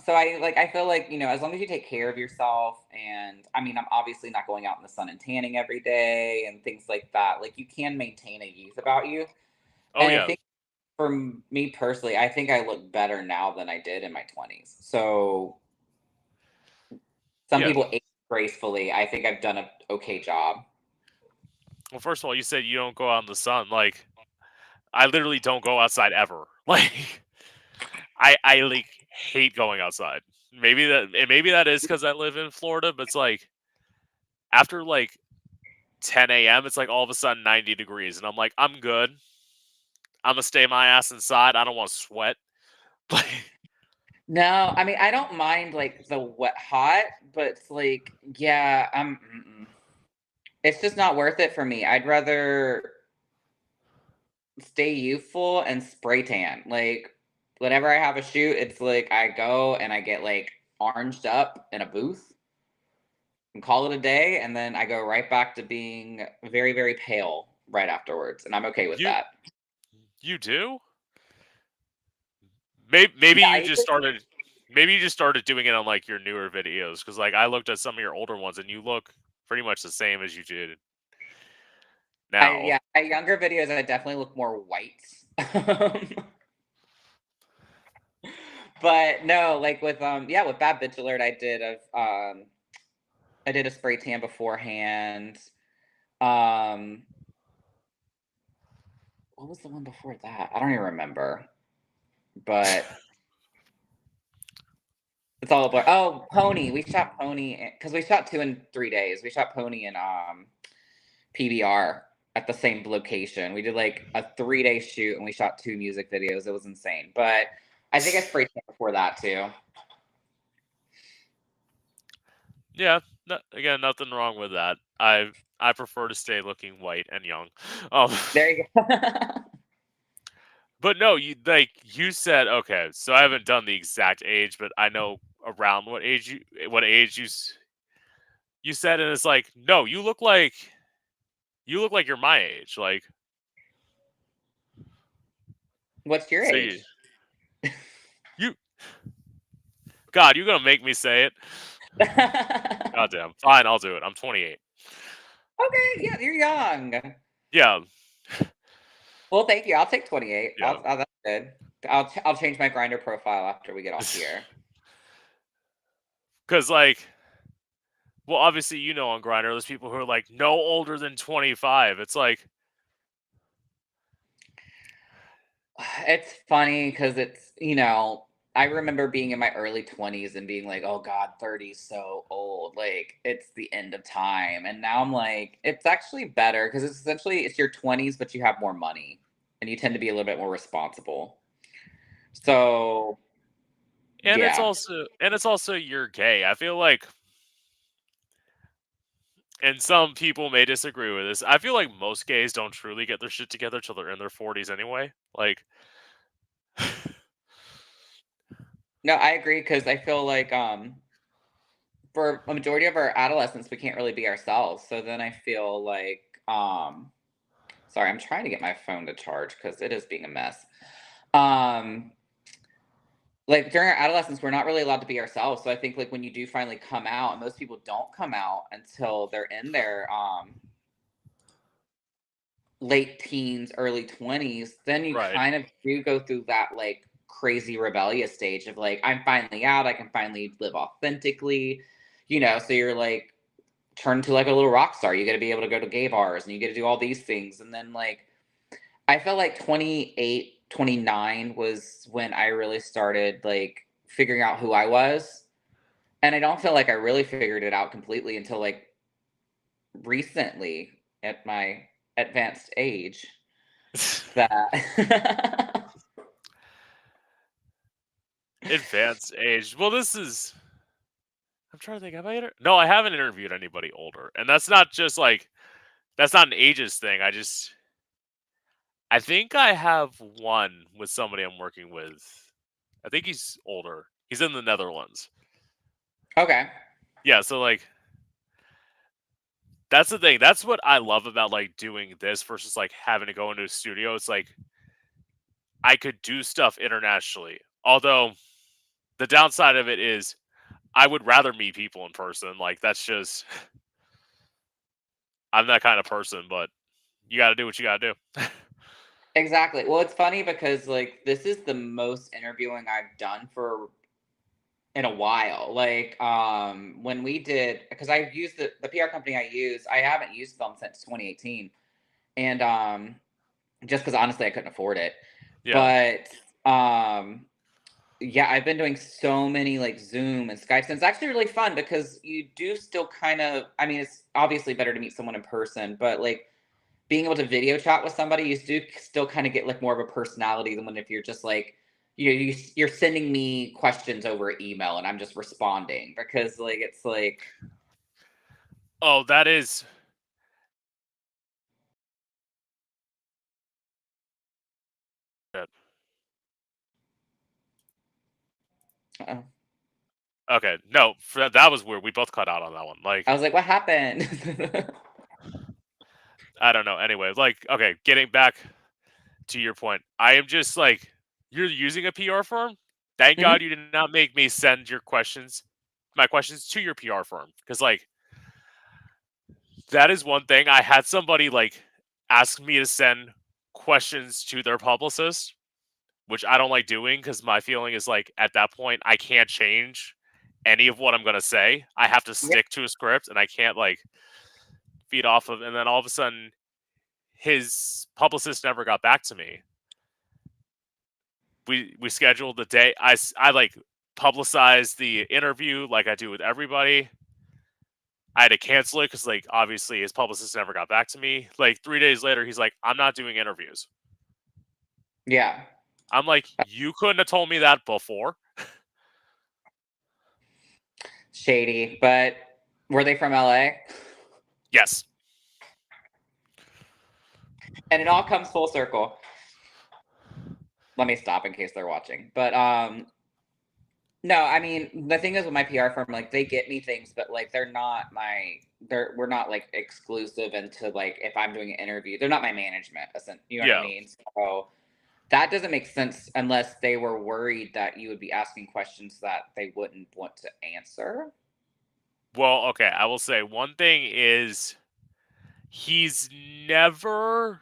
so I feel like as long as you take care of yourself, and I mean, I'm obviously not going out in the sun and tanning every day and things like that. Like, you can maintain a youth about you, oh and I yeah, think for me personally, I think I look better now than I did in my 20s. So some yeah. people age gracefully. I think I've done a okay job. Well, first of all, you said you don't go out in the sun. Like, I literally don't go outside ever. Like, I like hate going outside. Maybe that is because I live in Florida, but it's like after like 10 a.m., it's like all of a sudden 90 degrees, and I'm like, I'm good. I'm gonna stay my ass inside. I don't want to sweat. Like, No, I mean I don't mind like the wet hot, but it's like yeah, it's just not worth it for me. I'd rather stay youthful and spray tan. Like whenever I have a shoot, it's like I go and I get like oranged up in a booth. and call it a day, and then I go right back to being very, very pale right afterwards, and I'm okay with You that. you do? Maybe Yeah, you just started. Maybe you just started doing it on like your newer videos because like I looked at some of your older ones and you look pretty much the same as you did now. yeah, my younger videos, I definitely look more white. But no, like with yeah, with Bad Bitch Alert, I did a spray tan beforehand. Um, what was the one before that? I don't even remember. But it's all a blur. Oh, Pony. We shot Pony because we shot 2 in 3 days. We shot Pony in PBR at the same location. We did like a 3 day shoot and we shot 2 music videos. It was insane. But I think I spray tan before that too. Yeah, again, nothing wrong with that. I prefer to stay looking white and young. Um, There you go. but no, you said okay. So I haven't done the exact age, but I know around what age you said, and it's like no, you look like you're my age. Like What's your so age? you God, you gonna make me say it? Okay, Goddamn, fine, I'll do it. I'm 28. yeah, you're young. Yeah, Well, thank you. I'll take 28. yeah. That's good. I'll change my grinder profile after we get off here. Because like, well, obviously you know on Grinder, there's people who are like no older than 25. It's like It's funny because I remember being in my early 20s and being like, oh God, 30 is so old. Like, it's the end of time. And now I'm like, it's actually better because it's your 20s, but you have more money and you tend to be a little bit more responsible. So, yeah. and it's also you're gay. I feel like, and some people may disagree with this. I feel like most gays don't truly get their shit together till they're in their 40s anyway. Like, No, I agree because I feel like for a majority of our adolescence, we can't really be ourselves. So then I feel like, sorry, I'm trying to get my phone to charge because it is being a mess. Um, like during our adolescence, we're not really allowed to be ourselves. So I think like when you do finally come out, and most people don't come out until they're in their late teens, early 20s, then you right. kind of do go through that like crazy rebellious stage of like, I'm finally out, I can finally live authentically, so you're like turn to like a little rock star. You got to be able to go to gay bars and you get to do all these things. And then like I felt like 28, 29 was when I really started like figuring out who I was. And I don't feel like I really figured it out completely until like recently at my advanced age that Advanced age. Well, this is. I'm trying to think. Have I No, I haven't interviewed anybody older, and that's not just like that's not an ages thing. I think I have one with somebody I'm working with. I think he's older. He's in the Netherlands. okay. Yeah, so like that's the thing. That's what I love about like doing this versus like having to go into a studio. It's like I could do stuff internationally. Although the downside of it is I would rather meet people in person. Like that's just I'm that kind of person, but you got to do what you got to do. Exactly. Well, it's funny because like this is the most interviewing I've done for in a while. Like when we did because I've used the PR company I use, I haven't used them since 2018. And just because honestly I couldn't afford it. Yeah. But um yeah, I've been doing so many like Zoom and Skype, and it's actually really fun because you do still kind of I mean, it's obviously better to meet someone in person, but like being able to video chat with somebody, you do still kind of get like more of a personality than when if you're just like, you're sending me questions over email and I'm just responding because like it's like Oh, that is uh Okay, no, that was weird. We both cut out on that one. Like, I was like, what happened? I don't know. Anyway, like, okay, getting back to your point, I am just like, you're using a PR firm. Thank Mhm. God you did not make me send my questions to your PR firm, because like that is one thing. I had somebody like ask me to send questions to their publicist, which I don't like doing because my feeling is like at that point I can't change any of what I'm gonna say. I have to Yeah. stick to a script and I can't like feed off of. And then all of a sudden, his publicist never got back to me. We scheduled the day. I like publicized the interview like I do with everybody. I had to cancel it because like obviously his publicist never got back to me. Like 3 days later, he's like, "I'm not doing interviews." Yeah. I'm like, "You couldn't have told me that before." Shady. But were they from LA? Yes. And it all comes full circle. Let me stop in case they're watching. But no, I mean the thing is with my PR firm, like they get me things, but like we're not like exclusive into like if I'm doing an interview, they're not my management, you know what I Yeah. mean? So that doesn't make sense unless they were worried that you would be asking questions that they wouldn't want to answer. Well, okay. I will say one thing is he's never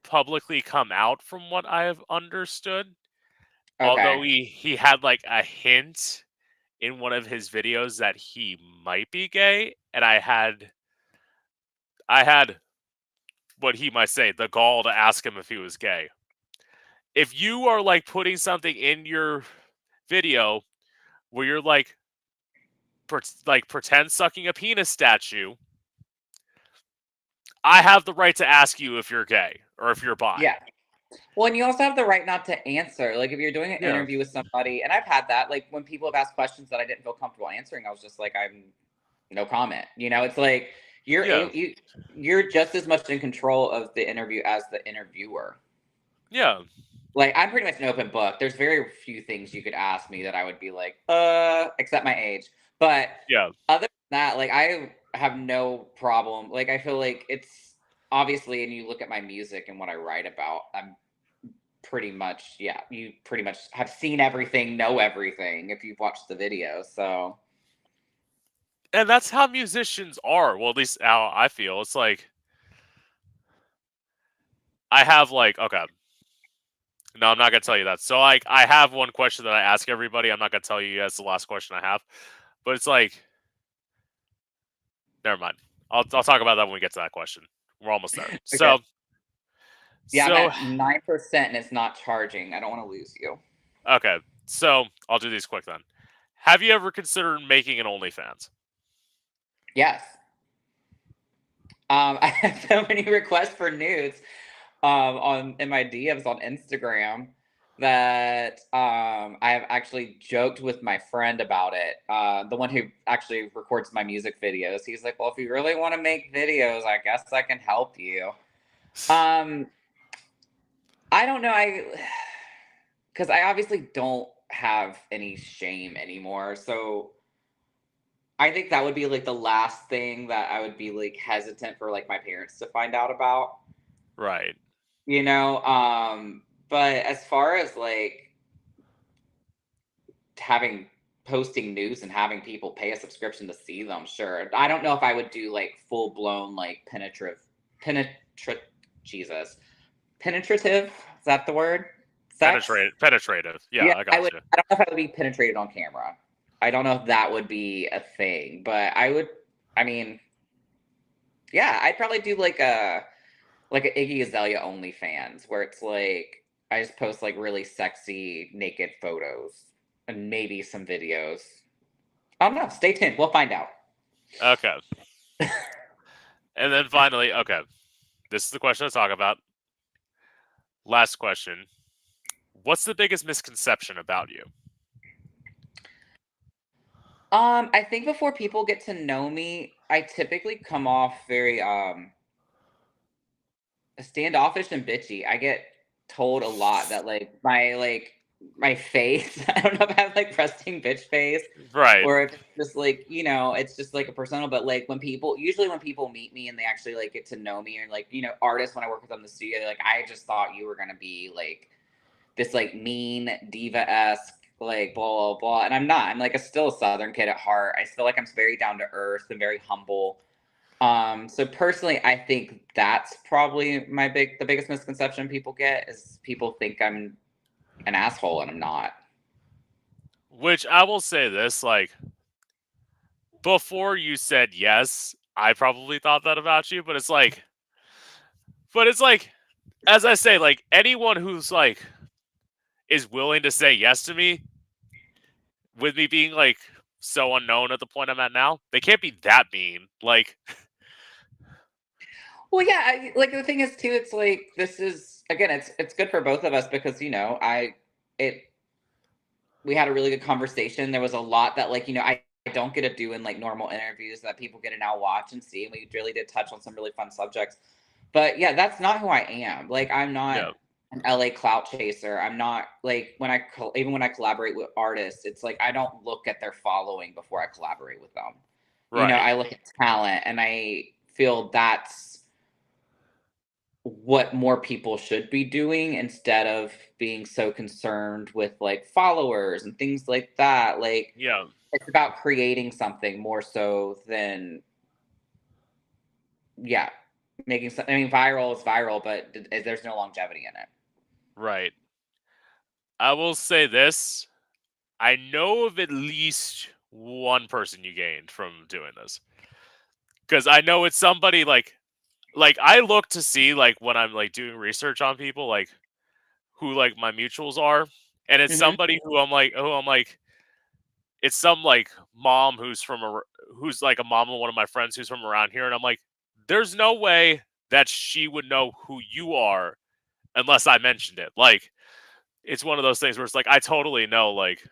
publicly come out from what I have understood. Although Okay. he had like a hint in one of his videos that he might be gay, and I had what he might say, the gall to ask him if he was gay. If you are like putting something in your video where you're like pretend sucking a penis statue, I have the right to ask you if you're gay or if you're bi. Yeah. Well, and you also have the right not to answer. Like if you're doing an Yeah. interview with somebody, and I've had that, like when people have asked questions that I didn't feel comfortable answering, I was just like, I'm no comment. You know, it's like Yeah. you're just as much in control of the interview as the interviewer. Yeah. Like I'm pretty much an open book. There's very few things you could ask me that I would be like, except my age. But Yeah. other than that, like I have no problem. Like I feel like it's obviously, and you look at my music and what I write about, I'm pretty much, yeah, you pretty much have seen everything, know everything if you've watched the video. So And that's how musicians are. Well, at least how I feel. It's like I have like okay. No, I'm not gonna tell you that. So like I have one question that I ask everybody. I'm not gonna tell you guys the last question I have. But it's like never mind. I'll talk about that when we get to that question. We're almost there. okay. So Yeah, I'm so at 9% and it's not charging. I don't want to lose you. okay. So I'll do these quick then. Have you ever considered making an OnlyFans? Yes. I have so many requests for nudes on in my DMs on Instagram that I have actually joked with my friend about it. The one who actually records my music videos. He's like, "Well, if you really want to make videos, I guess I can help you." Um, I don't know. Because I obviously don't have any shame anymore. So I think that would be like the last thing that I would be like hesitant for like my parents to find out about, Right. you know? But as far as like having posting news and having people pay a subscription to see them, sure. I don't know if I would do like full blown like penetrative Jesus. Penetrative, is that the word? Sex? Penetrative. Yeah, Yeah, I got you. I don't know if I would be penetrated on camera. I don't know if that would be a thing, but I would. I mean, yeah, I'd probably do like a Iggy Azalea OnlyFans, where it's like I just post like really sexy naked photos and maybe some videos. I don't know. Stay tuned. We'll find out. Okay. And then finally, okay. This is the question I talk about. Last question. What's the biggest misconception about you? I think before people get to know me, I typically come off very standoffish and bitchy. I get told a lot that like my like my face. I don't know if I have like resting bitch face Right. or if it's just like, it's just like a persona. But like usually when people meet me and they actually like get to know me, and like, artists, when I work with them in the studio, they're like, I just thought you were going to be like this like mean diva-esque, like blah, blah, blah. And I'm not. I'm like still a Southern kid at heart. I feel like I'm very down to earth and very humble. So personally, I think that's probably the biggest misconception people get is people think I'm an asshole and I'm not. Which I will say this, like, before you said yes, I probably thought that about you, but it's like, as I say, like, anyone who's like is willing to say yes to me, with me being like so unknown at the point I'm at now, they can't be that mean. Like, Well, yeah, like the thing is too, it's like this is again, it's good for both of us because it we had a really good conversation. There was a lot that like I don't get to do in like normal interviews that people get to now watch and see. And we really did touch on some really fun subjects. But yeah, that's not who I am. Like I'm not yeah, an LA clout chaser. I'm not like even when I collaborate with artists, it's like I don't look at their following before I collaborate with them. right, I look at talent, and I feel that's what more people should be doing instead of being so concerned with like followers and things like that. Like yeah, it's about creating something more so than, yeah, making something. I mean, viral is viral, but there's no longevity in it. right. I will say this: I know of at least one person you gained from doing this, because I know it's somebody like I look to see like when I'm like doing research on people like who like my mutuals are, and it's Hmm. somebody who I'm like it's some like mom who's like a mom of one of my friends who's from around here, and I'm like, there's no way that she would know who you are unless I mentioned it. Like, it's one of those things where it's like I totally know. Like,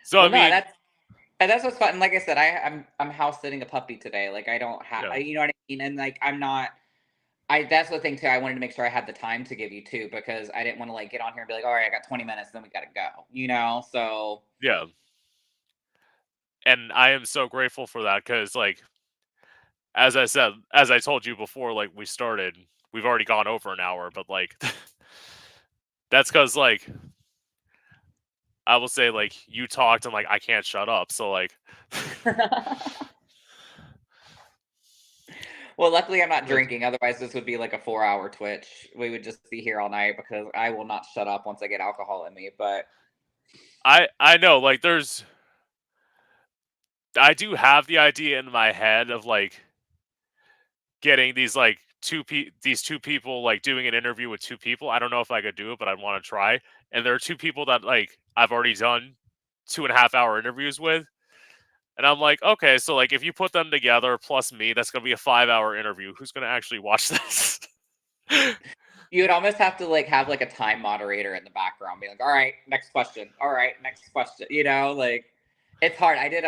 so I Well, no, mean, that's what's fun. And like I said, I'm house sitting a puppy today. Like I don't have, yeah, you know what I mean. And like I'm not. That's the thing too. I wanted to make sure I had the time to give you too because I didn't want to like get on here and be like, all right, I got 20 minutes, then we got to go. So yeah, and I am so grateful for that because like as I said, as I told you before, like we started, we've already gone over an hour, but like that's because like I will say like you talked and like I can't shut up, so like. well, luckily I'm not But drinking. Otherwise, this would be like a 4-hour Twitch. We would just be here all night because I will not shut up once I get alcohol in me. But I know like I do have the idea in my head of like getting these like these two people like doing an interview with two people. I don't know if I could do it, but I want to try. And there are two people that like I've already done 2.5 hour interviews with. And I'm like, okay, so like if you put them together plus me, that's gonna be a 5 hour interview. Who's gonna actually watch this? you would almost have to like have like a time moderator in the background, be like, "All right, next question. All right, next question." Like it's hard. I did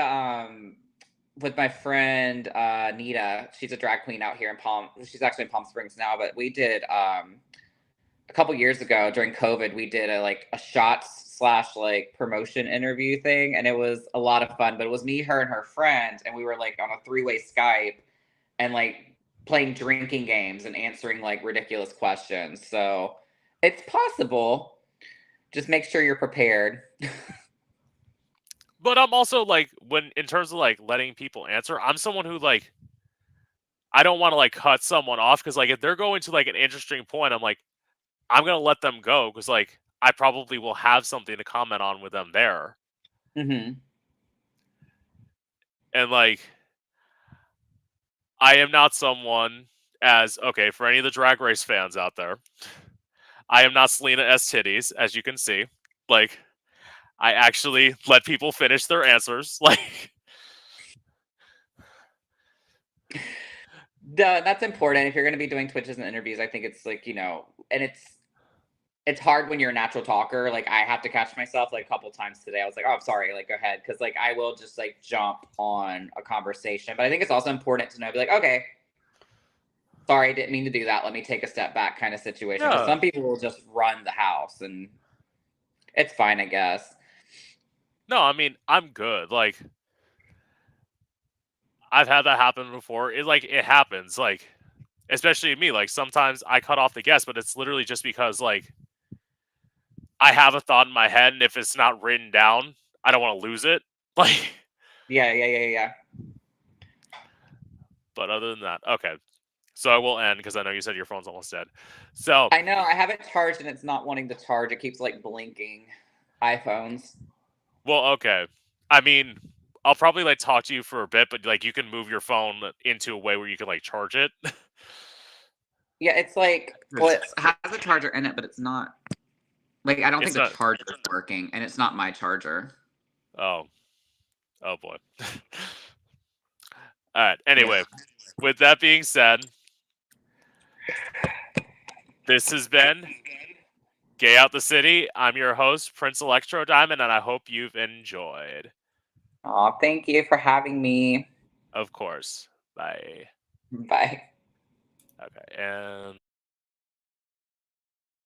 with my friend Nita. She's a drag queen out here in Palm. She's actually in Palm Springs now, but we did a couple years ago during COVID. We did a shots slash like promotion interview thing, and it was a lot of fun. But it was me, her, and her friend, and we were like on a three-way Skype and like playing drinking games and answering like ridiculous questions. So it's possible. Just make sure you're prepared. But I'm also like when in terms of like letting people answer, I'm someone who like I don't want to like cut someone off because like if they're going to like an interesting point, I'm like I'm gonna let them go because like I probably will have something to comment on with them there. Hmm. And like I am not someone as okay for any of the Drag Race fans out there. I am not Selena S titties, as you can see. Like I actually let people finish their answers. Like That's important if you're going to be doing Twitches and interviews. I think it's like and it's hard when you're a natural talker. Like I have to catch myself like a couple times today. I was like, oh, I'm sorry. Like go ahead, because like I will just like jump on a conversation. But I think it's also important to know, be like, okay, sorry, I didn't mean to do that. Let me take a step back kind of situation. Because Yeah. some people will just run the house, and it's fine, I guess. No, I mean, I'm good. Like, I've had that happen before. It happens. Like, especially me. Like, sometimes I cut off the guest, but it's literally just because, like, I have a thought in my head, and if it's not written down, I don't want to lose it. Like, Yeah. but other than that, okay. So I will end because I know you said your phone's almost dead. So I know I have it charged and it's not wanting to charge. It keeps like blinking. iPhones. well, okay. I mean, I'll probably like talk to you for a bit, but like you can move your phone into a way where you can like charge it. Yeah, it's like, well, it has a charger in it, but it's not. Like, I don't think the charger is working, and it's not my charger. Oh boy. All right. Anyway, with that being said, this has been Gay Out the City. I'm your host, Prince Electro Diamond, and I hope you've enjoyed. Oh, thank you for having me. Of course. Bye. Bye. Okay, and